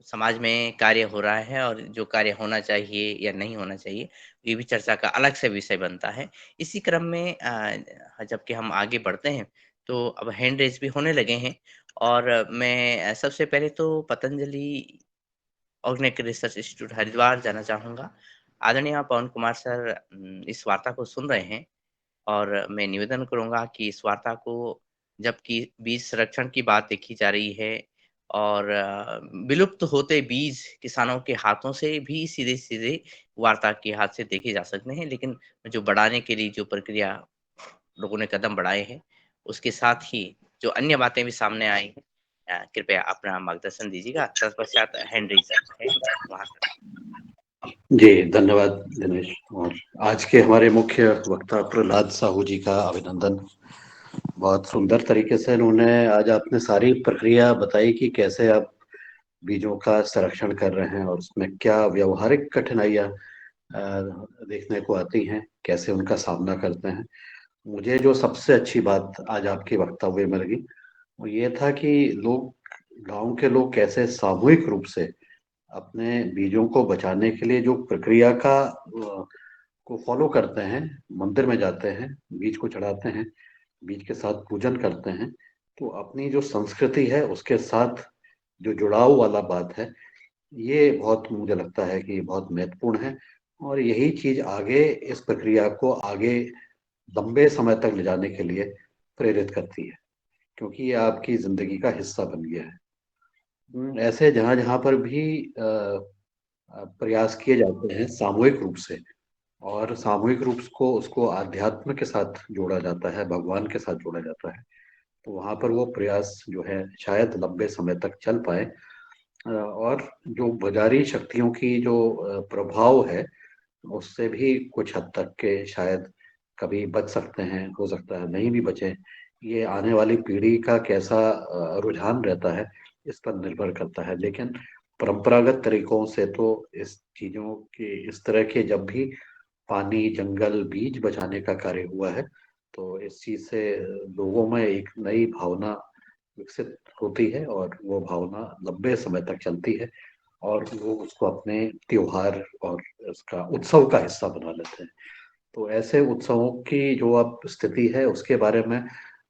समाज में कार्य हो रहा है और जो कार्य होना चाहिए या नहीं होना चाहिए, ये भी चर्चा का अलग से विषय बनता है। इसी क्रम में जबकि हम आगे बढ़ते हैं, तो अब हैंड रेज़ भी होने लगे हैं और मैं सबसे पहले तो Patanjali organic research institute Haridwar जाना चाहूँगा। आदरणीय पवन कुमार सर इस वार्ता को सुन रहे हैं और मैं निवेदन करूँगा कि इस वार्ता को जबकि बीज संरक्षण की बात देखी जा रही है और विलुप्त होते बीज किसानों के हाथों से भी सीधे-सीधे वार्ता के हाथ से देखे जा सकते हैं। लेकिन जो बढ़ाने के लिए जो प्रक्रिया लोगों ने कदम बढ़ाए हैं, उसके साथ ही जो अन्य बातें भी सामने आई हैं कृपया अपना मार्गदर्शन दीजिएगा। तत्पश्चात हैंड रेज़ है वहाँ से। जी, धन्यवाद दिनेश। और आज के हमारे मुख्य वक्ता प्रहलाद साहू जी का अभिनंदन। बहुत सुंदर तरीके से उन्होंने आज आपने सारी प्रक्रिया बताई कि कैसे आप बीजों का संरक्षण कर रहे हैं और उसमें क्या व्यवहारिक कठिनाइयाँ देखने को आती हैं, कैसे उनका सामना करते हैं। मुझे जो सबसे अच्छी बात आज आपके वक्तव्य में लगी वो ये था कि लोग, गांव के लोग कैसे सामूहिक रूप से अपने बीजों को बचाने के लिए जो प्रक्रिया को फॉलो करते हैं, मंदिर में जाते हैं, बीज को चढ़ाते हैं, बीज के साथ पूजन करते हैं, तो अपनी जो संस्कृति है उसके साथ जो जुड़ाव वाला बात है, ये बहुत मुझे लगता है कि बहुत महत्वपूर्ण है। और यही चीज आगे इस प्रक्रिया को आगे लंबे समय तक ले जाने के लिए प्रेरित करती है, क्योंकि ये आपकी जिंदगी का हिस्सा बन गया है। ऐसे जहां जहां पर भी प्रयास किए जाते हैं सामूहिक रूप से, और सामूहिक रूप को उसको आध्यात्म के साथ जोड़ा जाता है, भगवान के साथ जोड़ा जाता है, तो वहां पर वो प्रयास जो है शायद लंबे समय तक चल पाए। और जो बाजारी शक्तियों की जो प्रभाव है उससे भी कुछ हद तक के शायद कभी बच सकते हैं, हो सकता है नहीं भी बचे। ये आने वाली पीढ़ी का कैसा रुझान रहता है इस पर निर्भर करता है। लेकिन परंपरागत तरीकों से तो इस चीजों के, इस तरह के जब भी पानी, जंगल, बीज बचाने का कार्य हुआ है, तो इस चीज से लोगों में एक नई भावना विकसित होती है और वो भावना लंबे समय तक चलती है और लोग उसको अपने त्योहार और उसका उत्सव का हिस्सा बना लेते हैं। तो ऐसे उत्सवों की जो अब स्थिति है उसके बारे में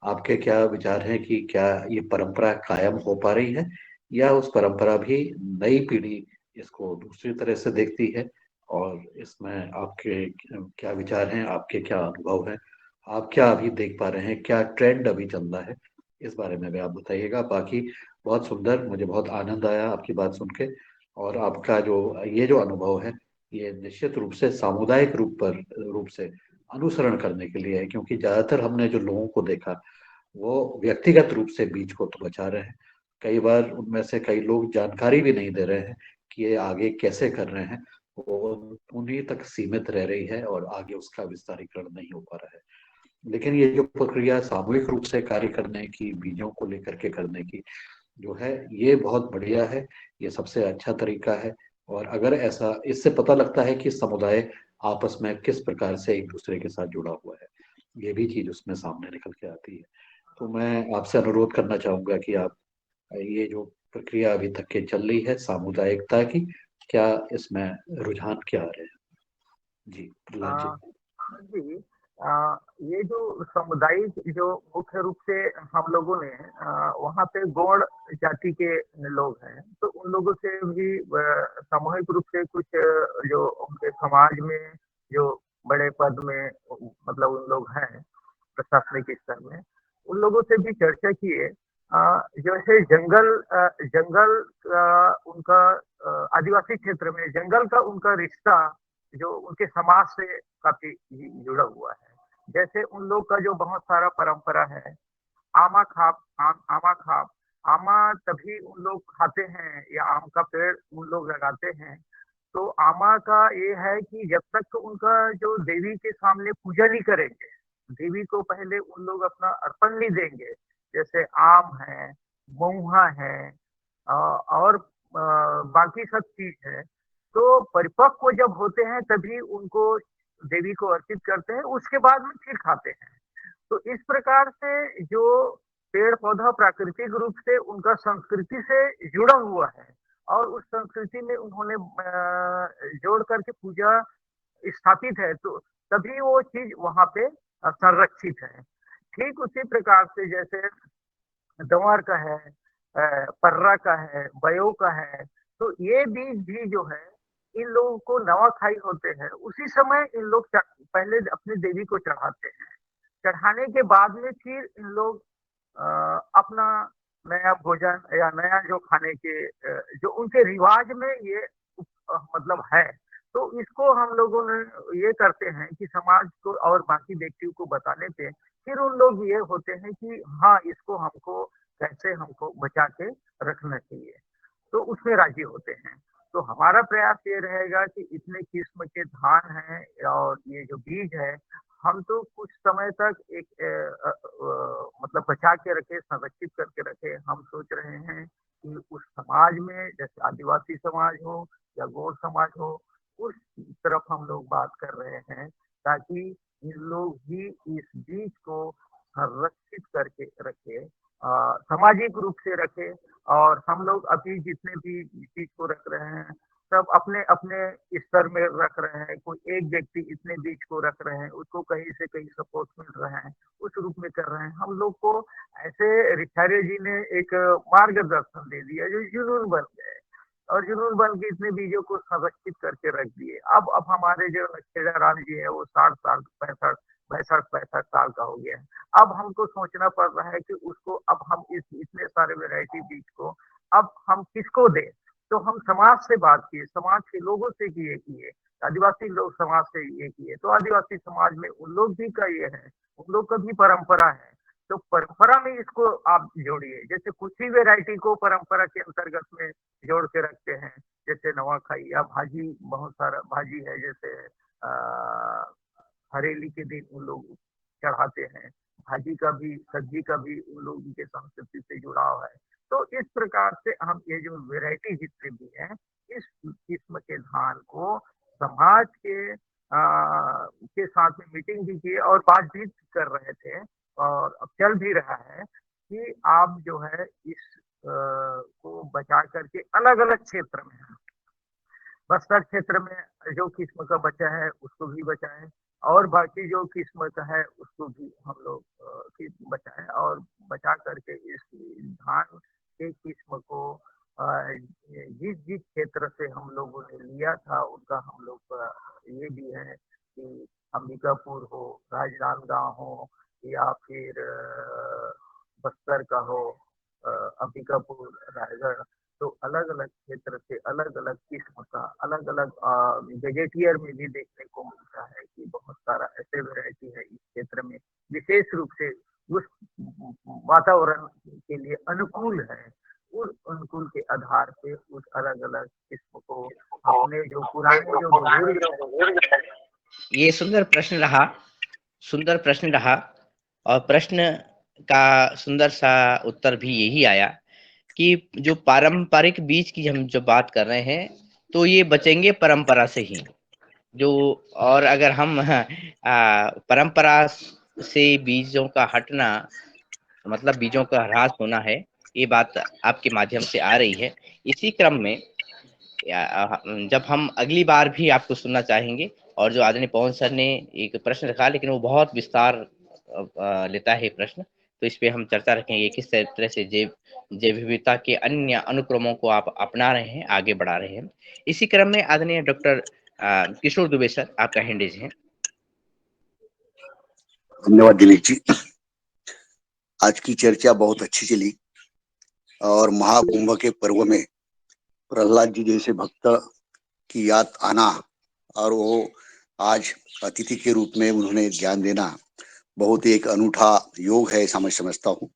आपके क्या विचार हैं कि क्या ये परंपरा कायम हो पा रही है या उस परंपरा भी नई पीढ़ी इसको दूसरी तरह से देखती है? और इसमें आपके क्या विचार हैं, आपके क्या अनुभव हैं, आप क्या अभी देख पा रहे हैं, क्या ट्रेंड अभी चल रहा है, इस बारे में भी आप बताइएगा। बाकी बहुत सुंदर, मुझे बहुत आनंद आया आपकी बात सुन के। और आपका जो ये जो अनुभव है ये निश्चित रूप से सामुदायिक रूप से अनुसरण करने के लिए है, क्योंकि ज्यादातर हमने जो लोगों को देखा वो व्यक्तिगत रूप से बीज को तो बचा रहे हैं, कई बार उनमें से कई लोग जानकारी भी नहीं दे रहे हैं कि ये आगे कैसे कर रहे हैं, वो उन्हीं तक सीमित रह रही है और आगे उसका विस्तारीकरण नहीं हो पा रहा है। लेकिन ये जो प्रक्रिया सामूहिक रूप से कार्य करने की, बीजों को लेकर के करने की जो है, ये बहुत बढ़िया है, ये सबसे अच्छा तरीका है। और अगर ऐसा, इससे पता लगता है कि समुदाय आपस में किस प्रकार से एक दूसरे के साथ जुड़ा हुआ है, ये भी चीज उसमें सामने निकल के आती है। तो मैं आपसे अनुरोध करना चाहूंगा कि आप ये जो प्रक्रिया अभी तक के चल रही है सामुदायिकता की, क्या इसमें रुझान क्या आ रहे हैं? जी प्रहलाद जी। आ, जी, ये जो सामुदायिक जो मुख्य रूप से हम लोगों ने वहाँ पे गौड़ जाति के लोग हैं, तो उन लोगों से भी सामूहिक रूप से कुछ जो उनके समाज में जो बड़े पद में मतलब उन लोग हैं प्रशासनिक स्तर में, उन लोगों से भी चर्चा किए। जैसे जंगल का उनका आदिवासी क्षेत्र में जंगल का उनका रिश्ता जो उनके समाज से काफी जुड़ा हुआ है। जैसे उन लोग का जो बहुत सारा परंपरा है, आमा खाप, आमा तभी उन लोग खाते हैं या आम का पेड़ उन लोग लगाते हैं। तो आमा का ये है कि जब तक उनका जो देवी के सामने पूजा नहीं करेंगे, देवी को पहले उन लोग अपना अर्पण नहीं देंगे, जैसे आम है, महुआ है और बाकी सब चीज है, तो परिपक्व जब होते हैं तभी उनको देवी को अर्पित करते हैं, उसके बाद में फिर खाते हैं। तो इस प्रकार से जो पेड़ पौधा प्राकृतिक रूप से उनका संस्कृति से जुड़ा हुआ है और उस संस्कृति में उन्होंने जोड़ करके पूजा स्थापित है, तो तभी वो चीज वहां पे संरक्षित है। ठीक उसी प्रकार से जैसे गंवार का है, पर्रा का है, बयो का है, तो ये बीज भी जो है इन लोगों को नवाखाई होते हैं उसी समय इन लोग पहले अपनी देवी को चढ़ाते हैं। चढ़ाने के बाद में फिर इन लोग अपना नया भोजन या नया जो खाने के जो उनके रिवाज में ये मतलब है, तो इसको हम लोगों ने ये करते हैं कि समाज को और बाकी व्यक्तियों को बताने पे फिर उन लोग ये होते हैं कि हाँ, इसको हमको कैसे हमको बचा के रखना चाहिए, तो उसमें राजी होते हैं। तो हमारा प्रयास ये रहेगा कि इतने किस्म के धान हैं और ये जो बीज है, हम तो कुछ समय तक एक मतलब बचा के रखे, संरक्षित करके रखे। हम सोच रहे हैं कि उस समाज में जैसे आदिवासी समाज हो या गौड़ समाज हो, उस तरफ हम लोग बात कर रहे हैं ताकि इन लोग भी इस बीज को संरक्षित करके रखे, सामाजिक रूप से रखे। और हम लोग अभी जितने भी बीज को रख रहे हैं सब अपने अपने स्तर में रख रहे हैं, कोई एक व्यक्ति इतने बीज को रख रहे हैं, उसको कहीं से कहीं सपोर्ट मिल रहा है, उस रूप में कर रहे हैं हम लोग को। ऐसे रिचार्य जी ने एक मार्गदर्शन दे दिया जो जुनून बन गए और जुनून बन के इतने बीजों को संरक्षित करके रख दिए। अब हमारे जो नक्शेदा राम जी है वो 60 साल 65 साल का हो गया है। अब हमको सोचना पड़ रहा है कि उसको अब हम इस इतने सारे वैरायटी बीज को अब हम किसको दें। तो हम समाज से बात किए, समाज के लोगों से किए, आदिवासी लोग समाज से ये किए, तो आदिवासी समाज में उन लोग भी का ये है, उन लोग का भी परंपरा है, तो परंपरा में इसको आप जोड़िए। जैसे कुछ ही वैरायटी को परंपरा के अंतर्गत में जोड़ के रखते हैं, जैसे नवाखाई या भाजी, बहुत सारा भाजी है, जैसे हरेली के दिन उन लोग चढ़ाते हैं, भाजी का भी सब्जी का भी उन लोगों के संस्कृति से जुड़ाव है। तो इस प्रकार से हम ये जो वैरायटी जितने भी हैं, इस किस्म के धान को समाज के साथ में मीटिंग भी की और बातचीत कर रहे थे और अब चल भी रहा है कि आप जो है इस को बचा करके अलग अलग क्षेत्र में, बस्तर क्षेत्र में जो किस्म का बचा है उसको भी बचाएं, और बाकी जो किस्म का है उसको भी हम लोग बचाएं, और बचा करके इस धान के किस्म को जिस जिस क्षेत्र से हम लोगों ने लिया था उनका हम लोग ये भी है कि अंबिकापुर हो, राजनांदगांव हो, या फिर बस्तर का हो, अंबिकापुर, रायगढ़, तो अलग अलग क्षेत्र से अलग अलग किस्म का अलग अलग गजेटियर में भी देखने को मिलता है कि बहुत सारा ऐसे वैरायटी है इस क्षेत्र में, विशेष रूप से उस वातावरण के लिए अनुकूल है, उस अनुकूल के आधार पे उस अलग अलग किस्म को अपने जो पुराने जो बुजुर्ग ये सुंदर प्रश्न रहा, और प्रश्न का सुंदर सा उत्तर भी यही आया कि जो पारंपरिक बीज की हम जो बात कर रहे हैं, तो ये बचेंगे परंपरा से ही। जो और अगर हम परंपरा से बीजों का हटना मतलब बीजों का ह्रास होना है, ये बात आपके माध्यम से आ रही है। इसी क्रम में जब हम अगली बार भी आपको सुनना चाहेंगे, और जो आदरणीय पवन सर ने एक प्रश्न रखा, लेकिन वो बहुत विस्तार लेता है प्रश्न, तो इस पे हम चर्चा रखेंगे किस तरह से जैव जैव विविधता के अन्य अनुक्रमों को आप अपना रहे हैं, आगे बढ़ा रहे हैं। इसी क्रम में आदरणीय डॉक्टर किशोर दुबे सर, आपका हैंड है। धन्यवाद दिनेश जी। आज की चर्चा बहुत अच्छी चली, और महाकुंभ के पर्व में प्रहलाद जी जैसे भक्त की याद आना और वो आज अतिथि के रूप में उन्होंने ज्ञान देना बहुत एक अनूठा योग है, ऐसा मैं समझता हूँ।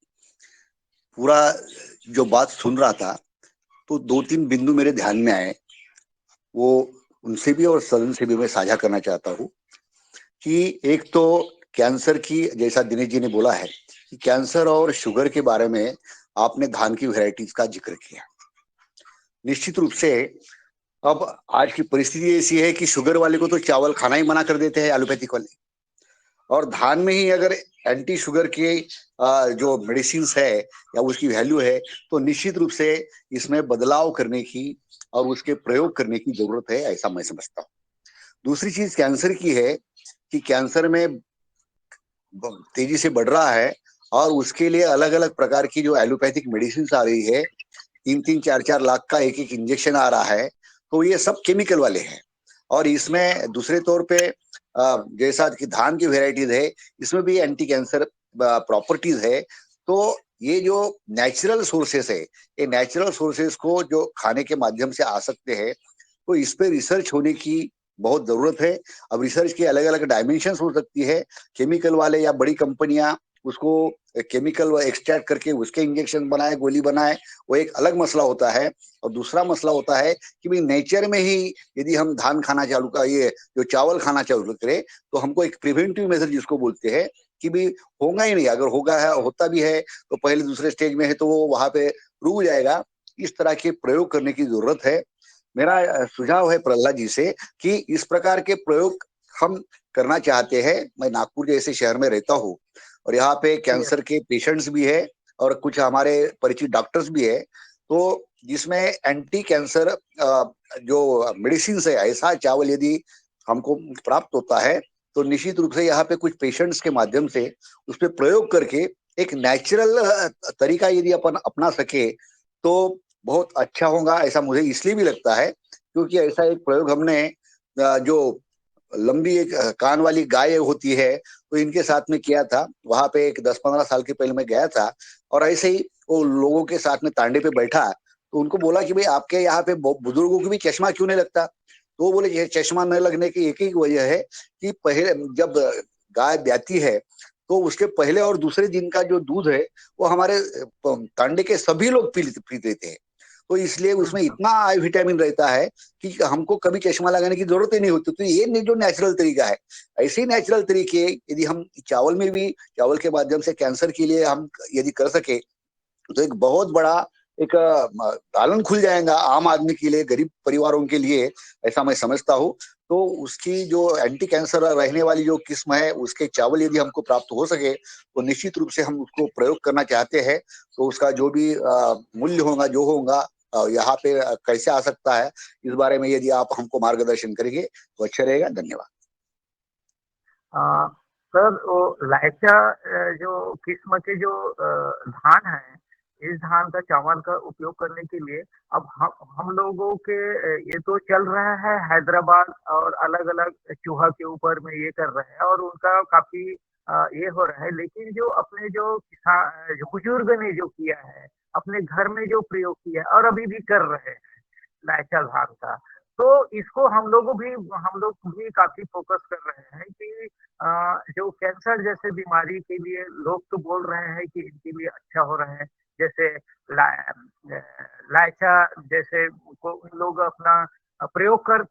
पूरा जो बात सुन रहा था तो 2-3 बिंदु मेरे ध्यान में आए, वो उनसे भी और सदन से भी मैं साझा करना चाहता हूँ कि एक तो कैंसर की, जैसा दिनेश जी ने बोला है कि कैंसर और शुगर के बारे में आपने धान की वैरायटीज का जिक्र किया। निश्चित रूप से अब आज की परिस्थिति ऐसी है कि शुगर वाले को तो चावल खाना ही मना कर देते हैं एलोपैथिक वाले, और धान में ही अगर एंटी शुगर के जो मेडिसिन है या उसकी वैल्यू है, तो निश्चित रूप से इसमें बदलाव करने की और उसके प्रयोग करने की जरूरत है, ऐसा मैं समझता हूँ। दूसरी चीज कैंसर की है कि कैंसर में तेजी से बढ़ रहा है, और उसके लिए अलग अलग प्रकार की जो एलोपैथिक मेडिसिन आ रही है, 3-3, 4-4 लाख का एक एक इंजेक्शन आ रहा है, तो ये सब केमिकल वाले हैं। और इसमें दूसरे तौर पे जैसा कि धान की वेराइटीज है, इसमें भी एंटी कैंसर प्रॉपर्टीज है। तो ये जो नेचुरल सोर्सेस है, ये नेचुरल सोर्सेस को जो खाने के माध्यम से आ सकते हैं, तो इस पे रिसर्च होने की बहुत जरूरत है। अब रिसर्च की अलग अलग डायमेंशन हो सकती है, केमिकल वाले या बड़ी कंपनियां उसको केमिकल एक्सट्रैक्ट करके उसके इंजेक्शन बनाए, गोली बनाए, वो एक अलग मसला होता है। और दूसरा मसला होता है कि भाई नेचर में ही यदि हम धान खाना चालू का, ये जो चावल खाना चालू करें, तो हमको एक प्रिवेंटिव मेथड जिसको बोलते हैं कि भी होगा ही नहीं, अगर होगा है, होता भी है तो पहले दूसरे स्टेज में है तो वो वहां पे रुक जाएगा। इस तरह के प्रयोग करने की जरूरत है। मेरा सुझाव है प्रहलाद जी से कि इस प्रकार के प्रयोग हम करना चाहते हैं। मैं नागपुर जैसे शहर में रहता हूँ, और यहाँ पे कैंसर के पेशेंट्स भी है और कुछ हमारे परिचित डॉक्टर्स भी है, तो जिसमें एंटी कैंसर जो मेडिसिन है, ऐसा चावल यदि हमको प्राप्त होता है, तो निश्चित रूप से यहाँ पे कुछ पेशेंट्स के माध्यम से उस पर प्रयोग करके एक नेचुरल तरीका यदि अपन अपना सके तो बहुत अच्छा होगा, ऐसा मुझे इसलिए भी लगता है क्योंकि ऐसा एक प्रयोग हमने जो लंबी एक कान वाली गाय होती है, तो इनके साथ में किया था। वहां पे एक 10-15 साल के पहले मैं गया था, और ऐसे ही वो लोगों के साथ में तांडे पे बैठा, तो उनको बोला कि भाई आपके यहाँ पे बुजुर्गों को भी चश्मा क्यों नहीं लगता? तो वो बोले ये चश्मा न लगने की एक ही वजह है कि पहले जब गाय ब्याती है, तो उसके पहले और दूसरे दिन का जो दूध है वो हमारे तांडे के सभी लोग पीते थे, तो इसलिए उसमें इतना आई विटामिन रहता है कि हमको कभी चश्मा लगाने की जरूरत ही नहीं होती। तो ये जो नेचुरल तरीका है, ऐसे ही नेचुरल तरीके यदि हम चावल में भी, चावल के माध्यम से कैंसर के लिए हम यदि कर सके, तो एक बहुत बड़ा एक दालन खुल जाएगा आम आदमी के लिए, गरीब परिवारों के लिए, ऐसा मैं समझता हूँ। तो उसकी जो एंटी कैंसर रहने वाली जो किस्म है, उसके चावल यदि हमको प्राप्त हो सके तो निश्चित रूप से हम उसको प्रयोग करना चाहते हैं। तो उसका जो भी मूल्य होगा, जो होगा यहाँ पे कैसे आ सकता है, इस बारे में यदि आप हमको मार्गदर्शन करेंगे तो अच्छा रहेगा। धन्यवाद। सर, वो लाइचा जो किस्म के जो धान है, इस धान का चावल का उपयोग करने के लिए अब हम लोगों के ये तो चल रहा है हैदराबाद और अलग अलग चूहा के ऊपर में ये कर रहे हैं और उनका काफी ये हो रहा है। लेकिन जो अपने जो किसान जो बुजुर्ग ने जो किया है, अपने घर में जो प्रयोग किया है और अभी भी कर रहे हैं लाइचा धान का, तो इसको हम लोग भी काफी फोकस कर रहे हैं कि जो कैंसर जैसे बीमारी के लिए लोग तो बोल रहे हैं कि इनके लिए अच्छा हो रहा है। जैसे ला, लाइचा जैसे को उन लोग अपना प्रयोग कर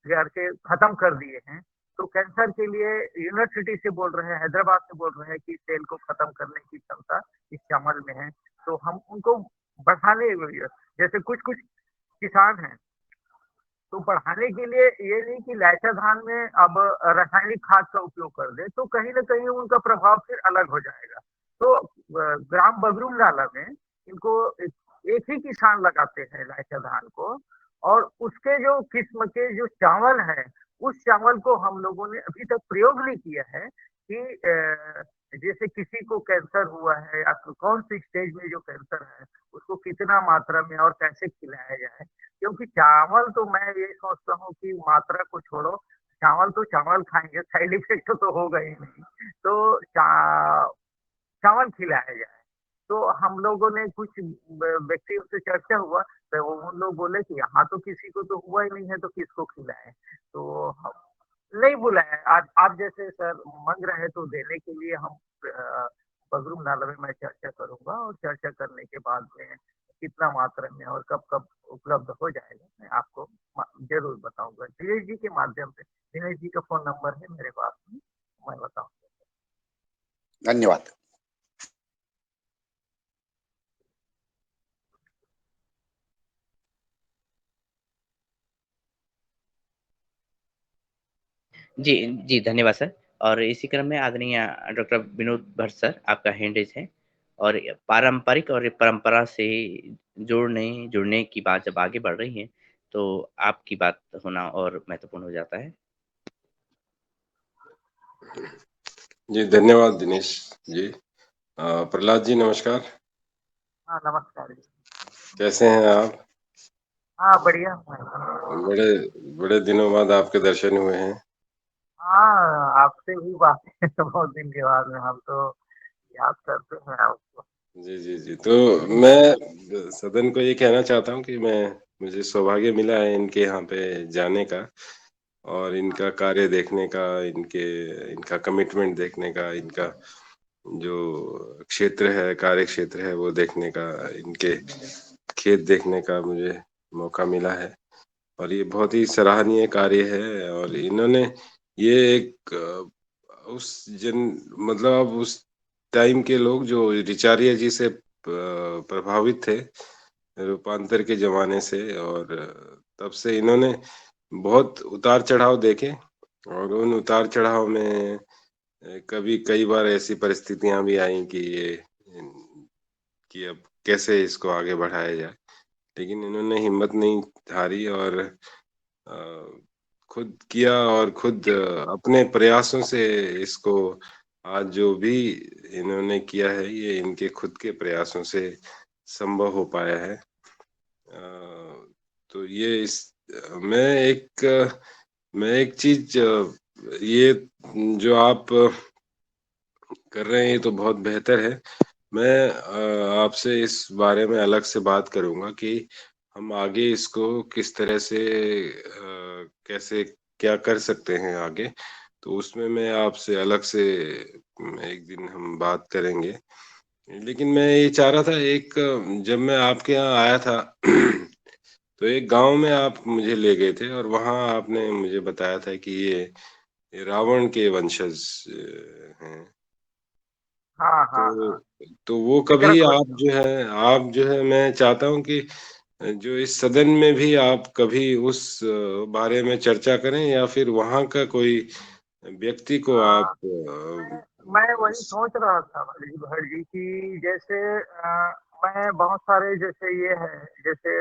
करके खत्म कर दिए हैं। तो कैंसर के लिए यूनिवर्सिटी से बोल रहे हैं, हैदराबाद से बोल रहे हैं कि सेल को खत्म करने की क्षमता इस चावल में है। तो हम उनको बढ़ाने, जैसे कुछ कुछ किसान हैं, तो बढ़ाने के लिए ये नहीं कि लाइचा धान में अब रासायनिक खाद का उपयोग कर दे, तो कहीं न कहीं उनका प्रभाव फिर अलग हो जाएगा। तो ग्राम बगरूम नाला में इनको एक ही किसान लगाते हैं लाइचा धान को, और उसके जो किस्म के जो चावल है, उस चावल को हम लोगों ने अभी तक प्रयोग नहीं किया है कि जैसे किसी को कैंसर हुआ है या कौन सी स्टेज में जो कैंसर है, उसको कितना मात्रा में और कैसे खिलाया जाए। क्योंकि चावल तो मैं ये सोचता हूँ कि मात्रा को छोड़ो, चावल तो चावल खाएँगे, साइड इफ़ेक्ट तो होगा ही नहीं। तो चावल खिलाया जाए। तो हम लोगों ने कुछ व्यक्तियों से चर्चा हुआ, तो उन लोग बोले कि यहाँ तो किसी को तो हुआ ही नहीं है, तो किसको खिलाएँ? तो हम नहीं बुलाया। आज आप जैसे सर माँग रहे हैं तो देने के लिए हम बगरूम नाला में मैं चर्चा करूँगा, और चर्चा करने के बाद में कितना मात्रा में और कब-कब उपलब्ध हो जाएगा, मैं आपको ज़रूर बताऊँगा। दिनेश जी के माध्यम से, दिनेश जी का फ़ोन नंबर है मेरे पास में, मैं बताऊँगा। धन्यवाद। जी, जी, धन्यवाद सर। और इसी क्रम में आदरणीय डॉक्टर विनोद भट्ट सर, आपका हैंड रेज़ है। और पारंपरिक और परंपरा से जुड़ने की बात जब आगे बढ़ रही है, तो आपकी बात होना और महत्वपूर्ण हो जाता है। जी, धन्यवाद दिनेश जी। प्रहलाद जी नमस्कार। हाँ, नमस्कार जी। कैसे हैं आप? हाँ, बढ़िया हूँ मैं। बड़े बड़े दिनों बाद आपके दर्शन हुए हैं। हाँ, आपसे भी बात है बहुत दिन के बाद में, हम तो याद करते हैं आपको। जी, जी, जी। तो मैं सदन को ये कहना चाहता हूँ कि मुझे सौभाग्य मिला है इनके यहाँ पे जाने का और इनका कार्य देखने का, इनका कमिटमेंट देखने का, इनका जो क्षेत्र है, कार्य क्षेत्र है, वो देखने का, इनके खेत देखने का मुझे मौका मिला है। और ये बहुत ही सराहनीय कार्य है और इन्होंने ये एक मतलब अब उस टाइम के लोग जो ऋचार्य जी से प्रभावित थे, रूपांतर के ज़माने से, और तब से इन्होंने बहुत उतार-चढ़ाव देखे और उन उतार-चढ़ाव में कभी कई बार ऐसी परिस्थितियाँ भी आईं कि अब कैसे इसको आगे बढ़ाया जाए। लेकिन इन्होंने हिम्मत नहीं हारी और अ, खुद किया और खुद अपने प्रयासों से इसको आज जो भी इन्होंने किया है, ये इनके खुद के प्रयासों से संभव हो पाया है। तो ये मैं एक चीज़ ये जो आप कर रहे हैं, ये तो बहुत बेहतर है। मैं आपसे इस बारे में अलग से बात करूँगा कि हम आगे इसको किस तरह से कैसे क्या कर सकते हैं आगे, तो उसमें मैं आपसे अलग से एक दिन हम बात करेंगे। लेकिन मैं ये चाह रहा था, जब मैं आपके यहाँ आया था तो एक गाँव में आप मुझे ले गए थे और वहाँ आपने मुझे बताया था कि ये रावण के वंशज हैं। हाँ हाँ तो हाँ। वो फिक्र कभी खोली। आप जो है मैं चाहता हूँ कि जो इस सदन में भी आप कभी उस बारे में चर्चा करें या फिर वहाँ का कोई व्यक्ति को आप हाँ, मैं वही सोच रहा था भर जी की जैसे मैं बहुत सारे जैसे ये है जैसे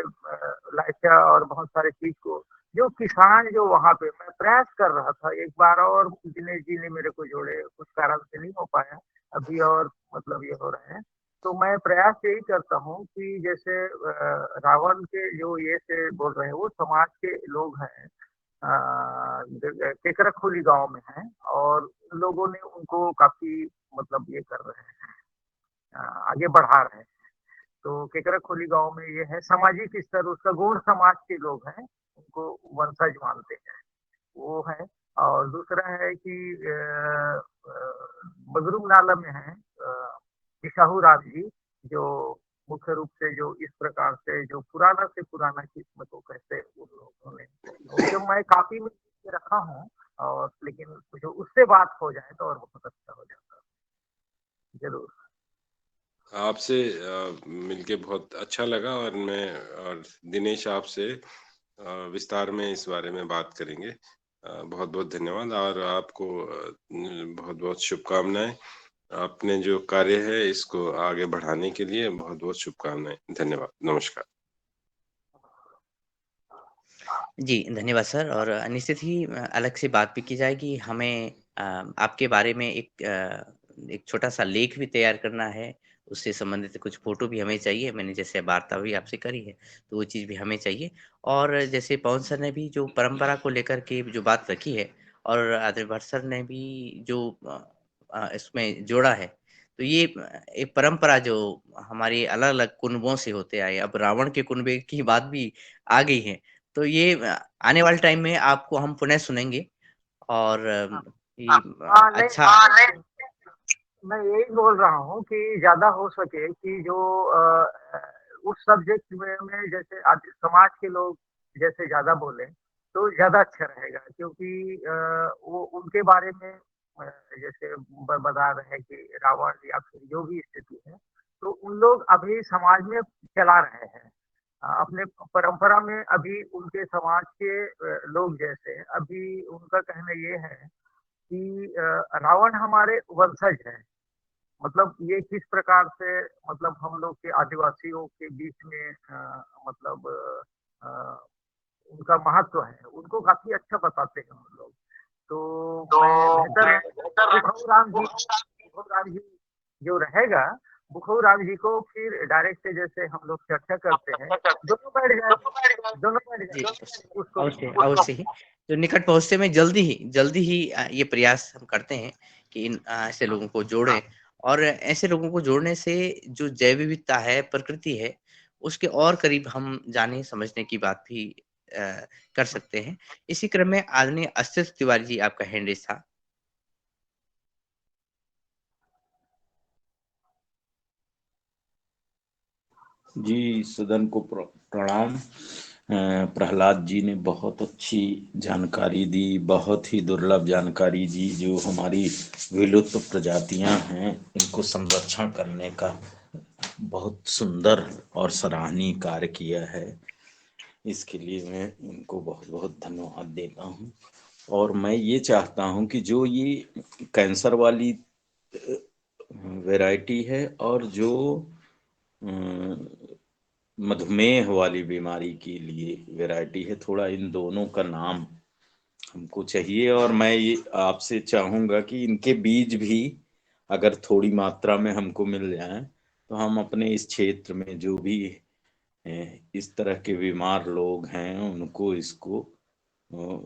लाइका और बहुत सारे चीज को जो किसान जो वहाँ पे मैं प्रयास कर रहा था एक बार और दिनेश जी ने मेरे को जोड़े कुछ कारण से नहीं हो पाया अभी और मतलब ये हो रहे हैं तो मैं प्रयास यही करता हूँ कि जैसे रावण के जो ये से बोल रहे हैं वो समाज के लोग हैं केकराखोली गांव में है और लोगों ने उनको काफी मतलब ये कर रहे हैं आगे बढ़ा रहे हैं तो केकराखोली गांव में ये है सामाजिक स्तर उसका गौड़ समाज के लोग हैं उनको वंशज मानते हैं वो है और दूसरा है कि बगरूम नाला में है किशाहू राम जी जो मुख्य रूप से जो इस प्रकार से जो पुराना से पुराना किस्म को कहते हैं उन लोगों ने उनके मैं काफी में रखा हूँ और लेकिन जो उससे बात हो जाए तो और बहुत अच्छा हो जाता है जरूर। आपसे मिलके बहुत अच्छा लगा और दिनेश आपसे विस्तार में इस बारे में बात करेंगे। बहुत बहुत धन्यवाद और आपको बहुत बहुत शुभकामनाएं। आपने जो कार्य है इसको आगे बढ़ाने के लिए बहुत बहुत शुभकामनाएं। धन्यवाद। नमस्कार। जी, धन्यवाद सर और निश्चित ही अलग से बात भी की जाएगी। हमें आपके बारे में एक छोटा-सा लेख भी तैयार करना है, उससे संबंधित कुछ फ़ोटो भी हमें चाहिए। मैंने जैसे वार्ता भी आपसे करी है, तो वो चीज़ भी हमें चाहिए। और जैसे पवन सर ने भी जो परंपरा को लेकर के जो बात रखी है और आदरणीय भट्ट सर ने भी जो इसमें जोड़ा है, तो ये एक परंपरा जो हमारी अलग-अलग कुनबों से होते आए, अब रावण के कुनबे की बात भी आ गई है। तो ये आने वाले टाइम में आपको हम पुनः सुनेंगे और हाँ ये नहीं अच्छा मैं यही बोल रहा हूँ कि ज्यादा हो सके कि जो उस सब्जेक्ट में जैसे आज समाज के लोग जैसे ज्यादा बोले तो ज्यादा अच्छा रहेगा क्योंकि वो उनके बारे में जैसे बता रहे हैं कि रावण या फिर जो भी स्थिति है तो उन लोग अभी समाज में चला रहे हैं अपने परंपरा में अभी उनके समाज के लोग जैसे अभी उनका कहना ये है कि रावण हमारे वंशज है मतलब ये किस प्रकार से मतलब हम लोग के आदिवासियों के बीच में मतलब उनका महत्व है उनको काफी अच्छा बताते हैं हम लोग तो मैं बेहतर है बुखऊ राम जी जो रहेगा बुखऊ राम जी को फिर डायरेक्ट जैसे हम लोग चर्चा करते हैं दोनों बैठ जी, जाए उसको अवश्य अवश्य ही। जो निकट पहुँचते में जल्दी ही ये प्रयास हम करते हैं कि इन ऐसे लोगों को जोड़ें और ऐसे लोगों को जोड़ने से जो जैव विविधता है, प्रकृति है, उसके और करीब हम जाने समझने की बात भी कर सकते हैं। इसी क्रम में आदरणीय अस्तित्व तिवारी जी आपका हैंड रेज़ था। जी, सदन को प्रणाम। प्रहलाद जी ने बहुत अच्छी जानकारी दी, बहुत ही दुर्लभ जानकारी दी। जो हमारी विलुप्त प्रजातियां हैं इनको संरक्षण करने का बहुत सुंदर और सराहनीय कार्य किया है। इसके लिए मैं इनको बहुत बहुत धन्यवाद देता हूँ। और मैं ये चाहता हूँ कि जो ये कैंसर वाली वैरायटी है और जो मधुमेह वाली बीमारी के लिए वैरायटी है, थोड़ा इन दोनों का नाम हमको चाहिए। और मैं ये आपसे चाहूँगा कि इनके बीज भी अगर थोड़ी मात्रा में हमको मिल जाए तो हम अपने इस क्षेत्र में जो भी इस तरह के बीमार लोग हैं उनको इसको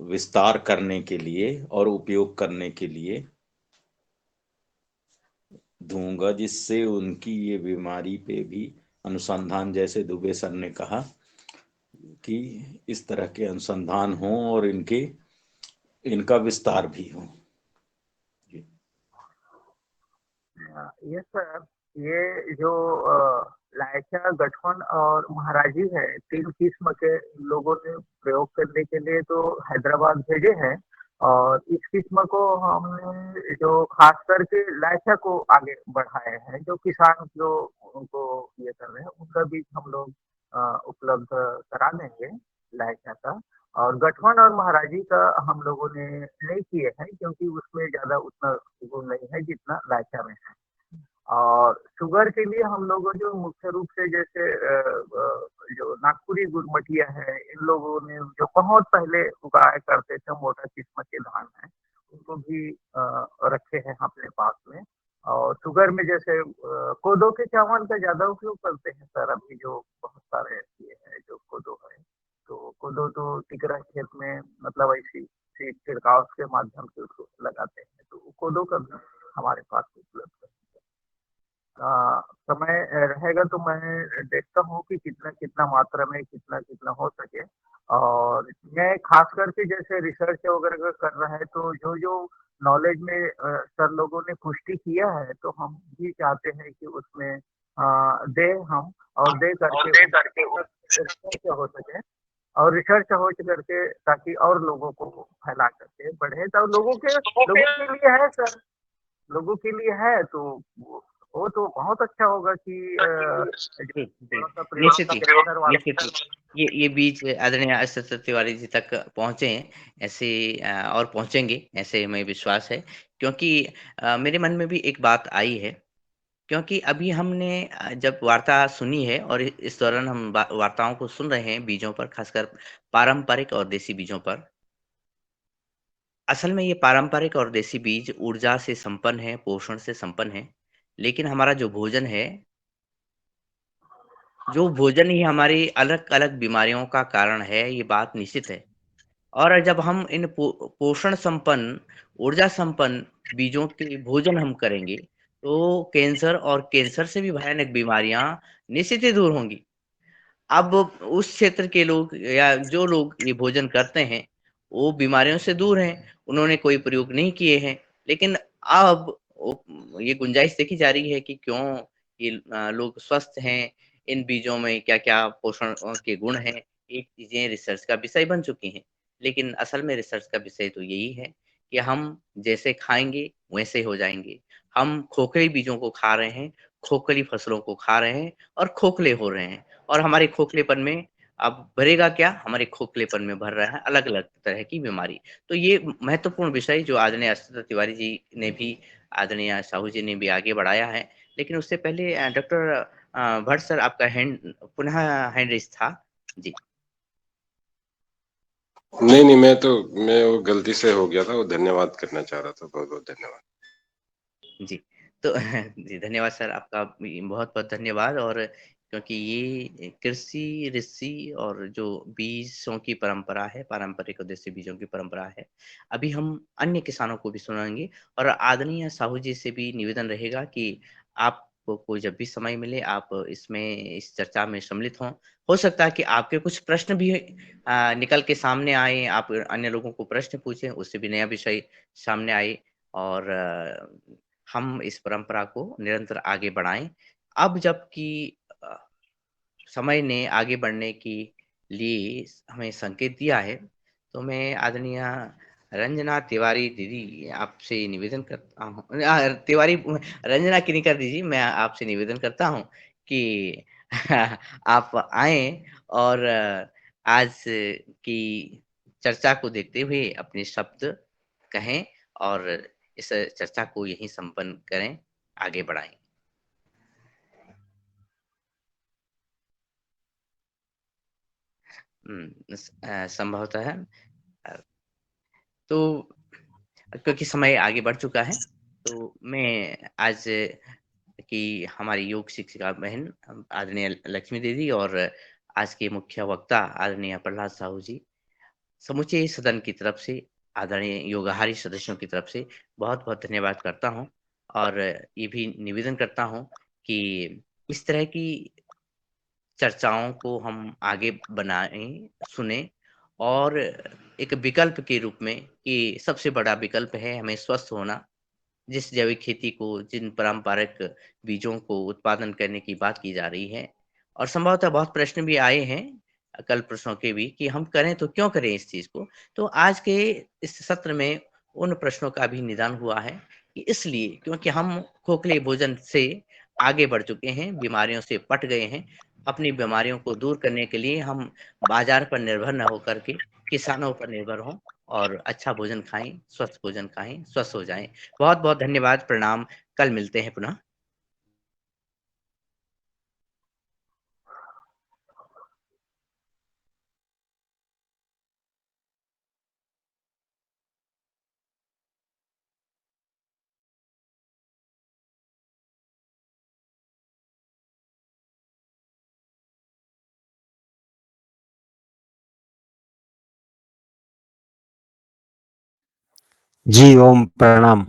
विस्तार करने के लिए और उपयोग करने के लिए दूंगा, जिससे उनकी ये बीमारी पे भी अनुसंधान, जैसे दुबे सर ने कहा कि इस तरह के अनुसंधान हो और इनका विस्तार भी हो। यस सर ये जो लाइका गठवन और महाराजी है तीन किस्म के लोगों ने प्रयोग करने के लिए तो हैदराबाद भेजे हैं और इस किस्म को हमने जो खास करके लाइका को आगे बढ़ाए हैं, जो किसान जो उनको ये कर रहे हैं, उनका बीज हम लोग उपलब्ध करा देंगे लाइका का। और गठवन और महाराजी का हम लोगों ने नहीं किए हैं, क्योंकि उसमें ज़्यादा उतना गुण नहीं है जितना लाइका में है। और शुगर के लिए हम लोगों जो मुख्य रूप से जैसे जो नागपुरी गुरमटिया है, इन लोगों ने जो बहुत पहले उगाया करते थे मोटा किस्म के धान है, उनको भी रखे हैं अपने पास में। और शुगर में जैसे कोदो के चावल का ज़्यादा उपयोग करते हैं सर, अभी जो बहुत सारे ये है जो कोदो है। तो कोदो तो टिकरा खेत में मतलब ऐसी सीड छिड़काव के माध्यम से उसको लगाते हैं, तो कोदो का भी हमारे पास उपलब्ध है। समय रहेगा तो मैं देखता हूँ कि कितना-कितना मात्रा में कितना-कितना हो सके। और मैं खास करके जैसे रिसर्च वगैरह का कर रहा है, तो जो-जो नॉलेज में सर लोगों ने पुष्टि किया है, तो हम भी चाहते हैं कि उसमें दें हम और दे करके रिसर्च हो सके और रिसर्च हो करके ताकि और लोगों को फैला करके बढ़े। तो लोगों के लिए है सर, लोगों के लिए है तो वो तो बहुत अच्छा होगा कि जी, जी। थोड़ा-सा प्रयोग निश्चित ही, सेमिनार वाले निश्चित ही। ये बीज आदरणीय एस.एस. तिवारी जी तक पहुँचे हैं, ऐसे और पहुँचेंगे, ऐसे हमें विश्वास है। क्योंकि मेरे मन में भी एक बात आई है, क्योंकि अभी हमने जब वार्ता सुनी है और इस दौरान हम वार्ताओं को सुन रहे हैं बीजों पर, खासकर पारंपरिक और देसी बीजों पर। असल में ये पारंपरिक और देसी बीज ऊर्जा से संपन्न है, पोषण से संपन्न है। लेकिन हमारा जो भोजन है, जो भोजन ही हमारी अलग-अलग बीमारियों का कारण है, ये बात निश्चित है। और जब हम इन पोषण संपन्न, ऊर्जा संपन्न बीजों के भोजन हम करेंगे, तो कैंसर और कैंसर से भी भयानक बीमारियाँ निश्चित ही दूर होंगी। अब उस क्षेत्र के लोग या जो लोग ये भोजन करते हैं, वो बीमारियों से दूर हैं, उन्होंने कोई प्रयोग नहीं किए हैं। लेकिन अब ये गुंजाइश देखी जा रही है कि क्यों ये लोग स्वस्थ हैं, इन बीजों में क्या-क्या पोषण के गुण हैं, ये चीज़ें रिसर्च का विषय बन चुकी हैं। लेकिन असल में रिसर्च का विषय तो यही है कि हम जैसे खाएँगे, वैसे हो जाएँगे। हम खोखले बीजों को खा रहे हैं, खोखली फसलों को खा रहे हैं और खोखले हो रहे हैं। और हमारे खोखलेपन में अब भरेगा क्या? हमारे खोखलेपन में भर रहा है अलग-अलग तरह की बीमारी। तो ये महत्वपूर्ण विषय जो आदरणीय एस. तिवारी जी ने भी, आदरणीय साहू जी ने भी आगे बढ़ाया है। लेकिन उससे पहले डॉक्टर भट्ट सर आपका पुनः हैंड रेज़ था। जी। नहीं, मैं वो गलती से हो गया था, वो धन्यवाद करना चाह रहा था। बहुत-बहुत धन्यवाद। जी, तो जी, धन्यवाद सर आपका भी बहुत-बहुत धन्यवाद। और क्योंकि ये कृषि, ऋषि और जो बीजों की परंपरा है, पारंपरिक और देसी बीजों की परंपरा है, अभी हम अन्य किसानों को भी सुनाएँगे। और आदरणीय साहू जी से भी निवेदन रहेगा कि आपको जब भी समय मिले आप इस चर्चा में सम्मिलित हों। हो सकता है कि आपके कुछ प्रश्न भी निकल के सामने आएँ, आप अन्य लोगों को प्रश्न पूछें, उससे भी नया विषय सामने आए। और हम इस परंपरा को निरंतर आगे बढ़ाएँ। अब जबकि अ, समय ने आगे बढ़ने की लिए हमें संकेत दिया है, तो मैं आदरणीय रंजना तिवारी दीदी आपसे निवेदन करता हूँ, तिवारी रंजना किनिकर दीदी, मैं आपसे निवेदन करता हूँ कि आप आएँ और आज की चर्चा को देखते हुए अपने शब्द कहें और इस चर्चा को यहीं संपन्न करें, आगे बढ़ाएँ। संभवतः अ, तो क्योंकि समय आगे बढ़ चुका है, तो मैं आज की हमारी योग शिक्षिका बहन आदरणीय लक्ष्मी दीदी और आज के मुख्य वक्ता आदरणीय प्रहलाद साहू जी, समूचे सदन की तरफ से, आदरणीय योगाहारी सदस्यों की तरफ से बहुत-बहुत धन्यवाद करता हूँ। और ये भी निवेदन करता हूँ कि इस तरह की चर्चाओं को हम आगे बनाएँ, सुनें और एक विकल्प के रूप में, कि सबसे बड़ा विकल्प है हमें स्वस्थ होना। जिस जैविक खेती को, जिन पारंपरिक बीजों को उत्पादन करने की बात की जा रही है और संभवतः बहुत प्रश्न भी आए हैं कल प्रश्नों के भी कि हम करें तो क्यों करें इस चीज़ को? तो आज के इस सत्र में उन प्रश्नों का भी निदान हुआ है कि इसलिए क्योंकि हम खोखले भोजन से आगे बढ़ चुके हैं, बीमारियों से पट गए हैं। अपनी बीमारियों को दूर करने के लिए हम बाज़ार पर निर्भर ना होकर के किसानों पर निर्भर हों और अच्छा भोजन खाएँ, स्वस्थ भोजन खाएँ, स्वस्थ हो जाएँ। बहुत-बहुत धन्यवाद, प्रणाम। कल मिलते हैं पुनः। जी, ओम प्रणाम।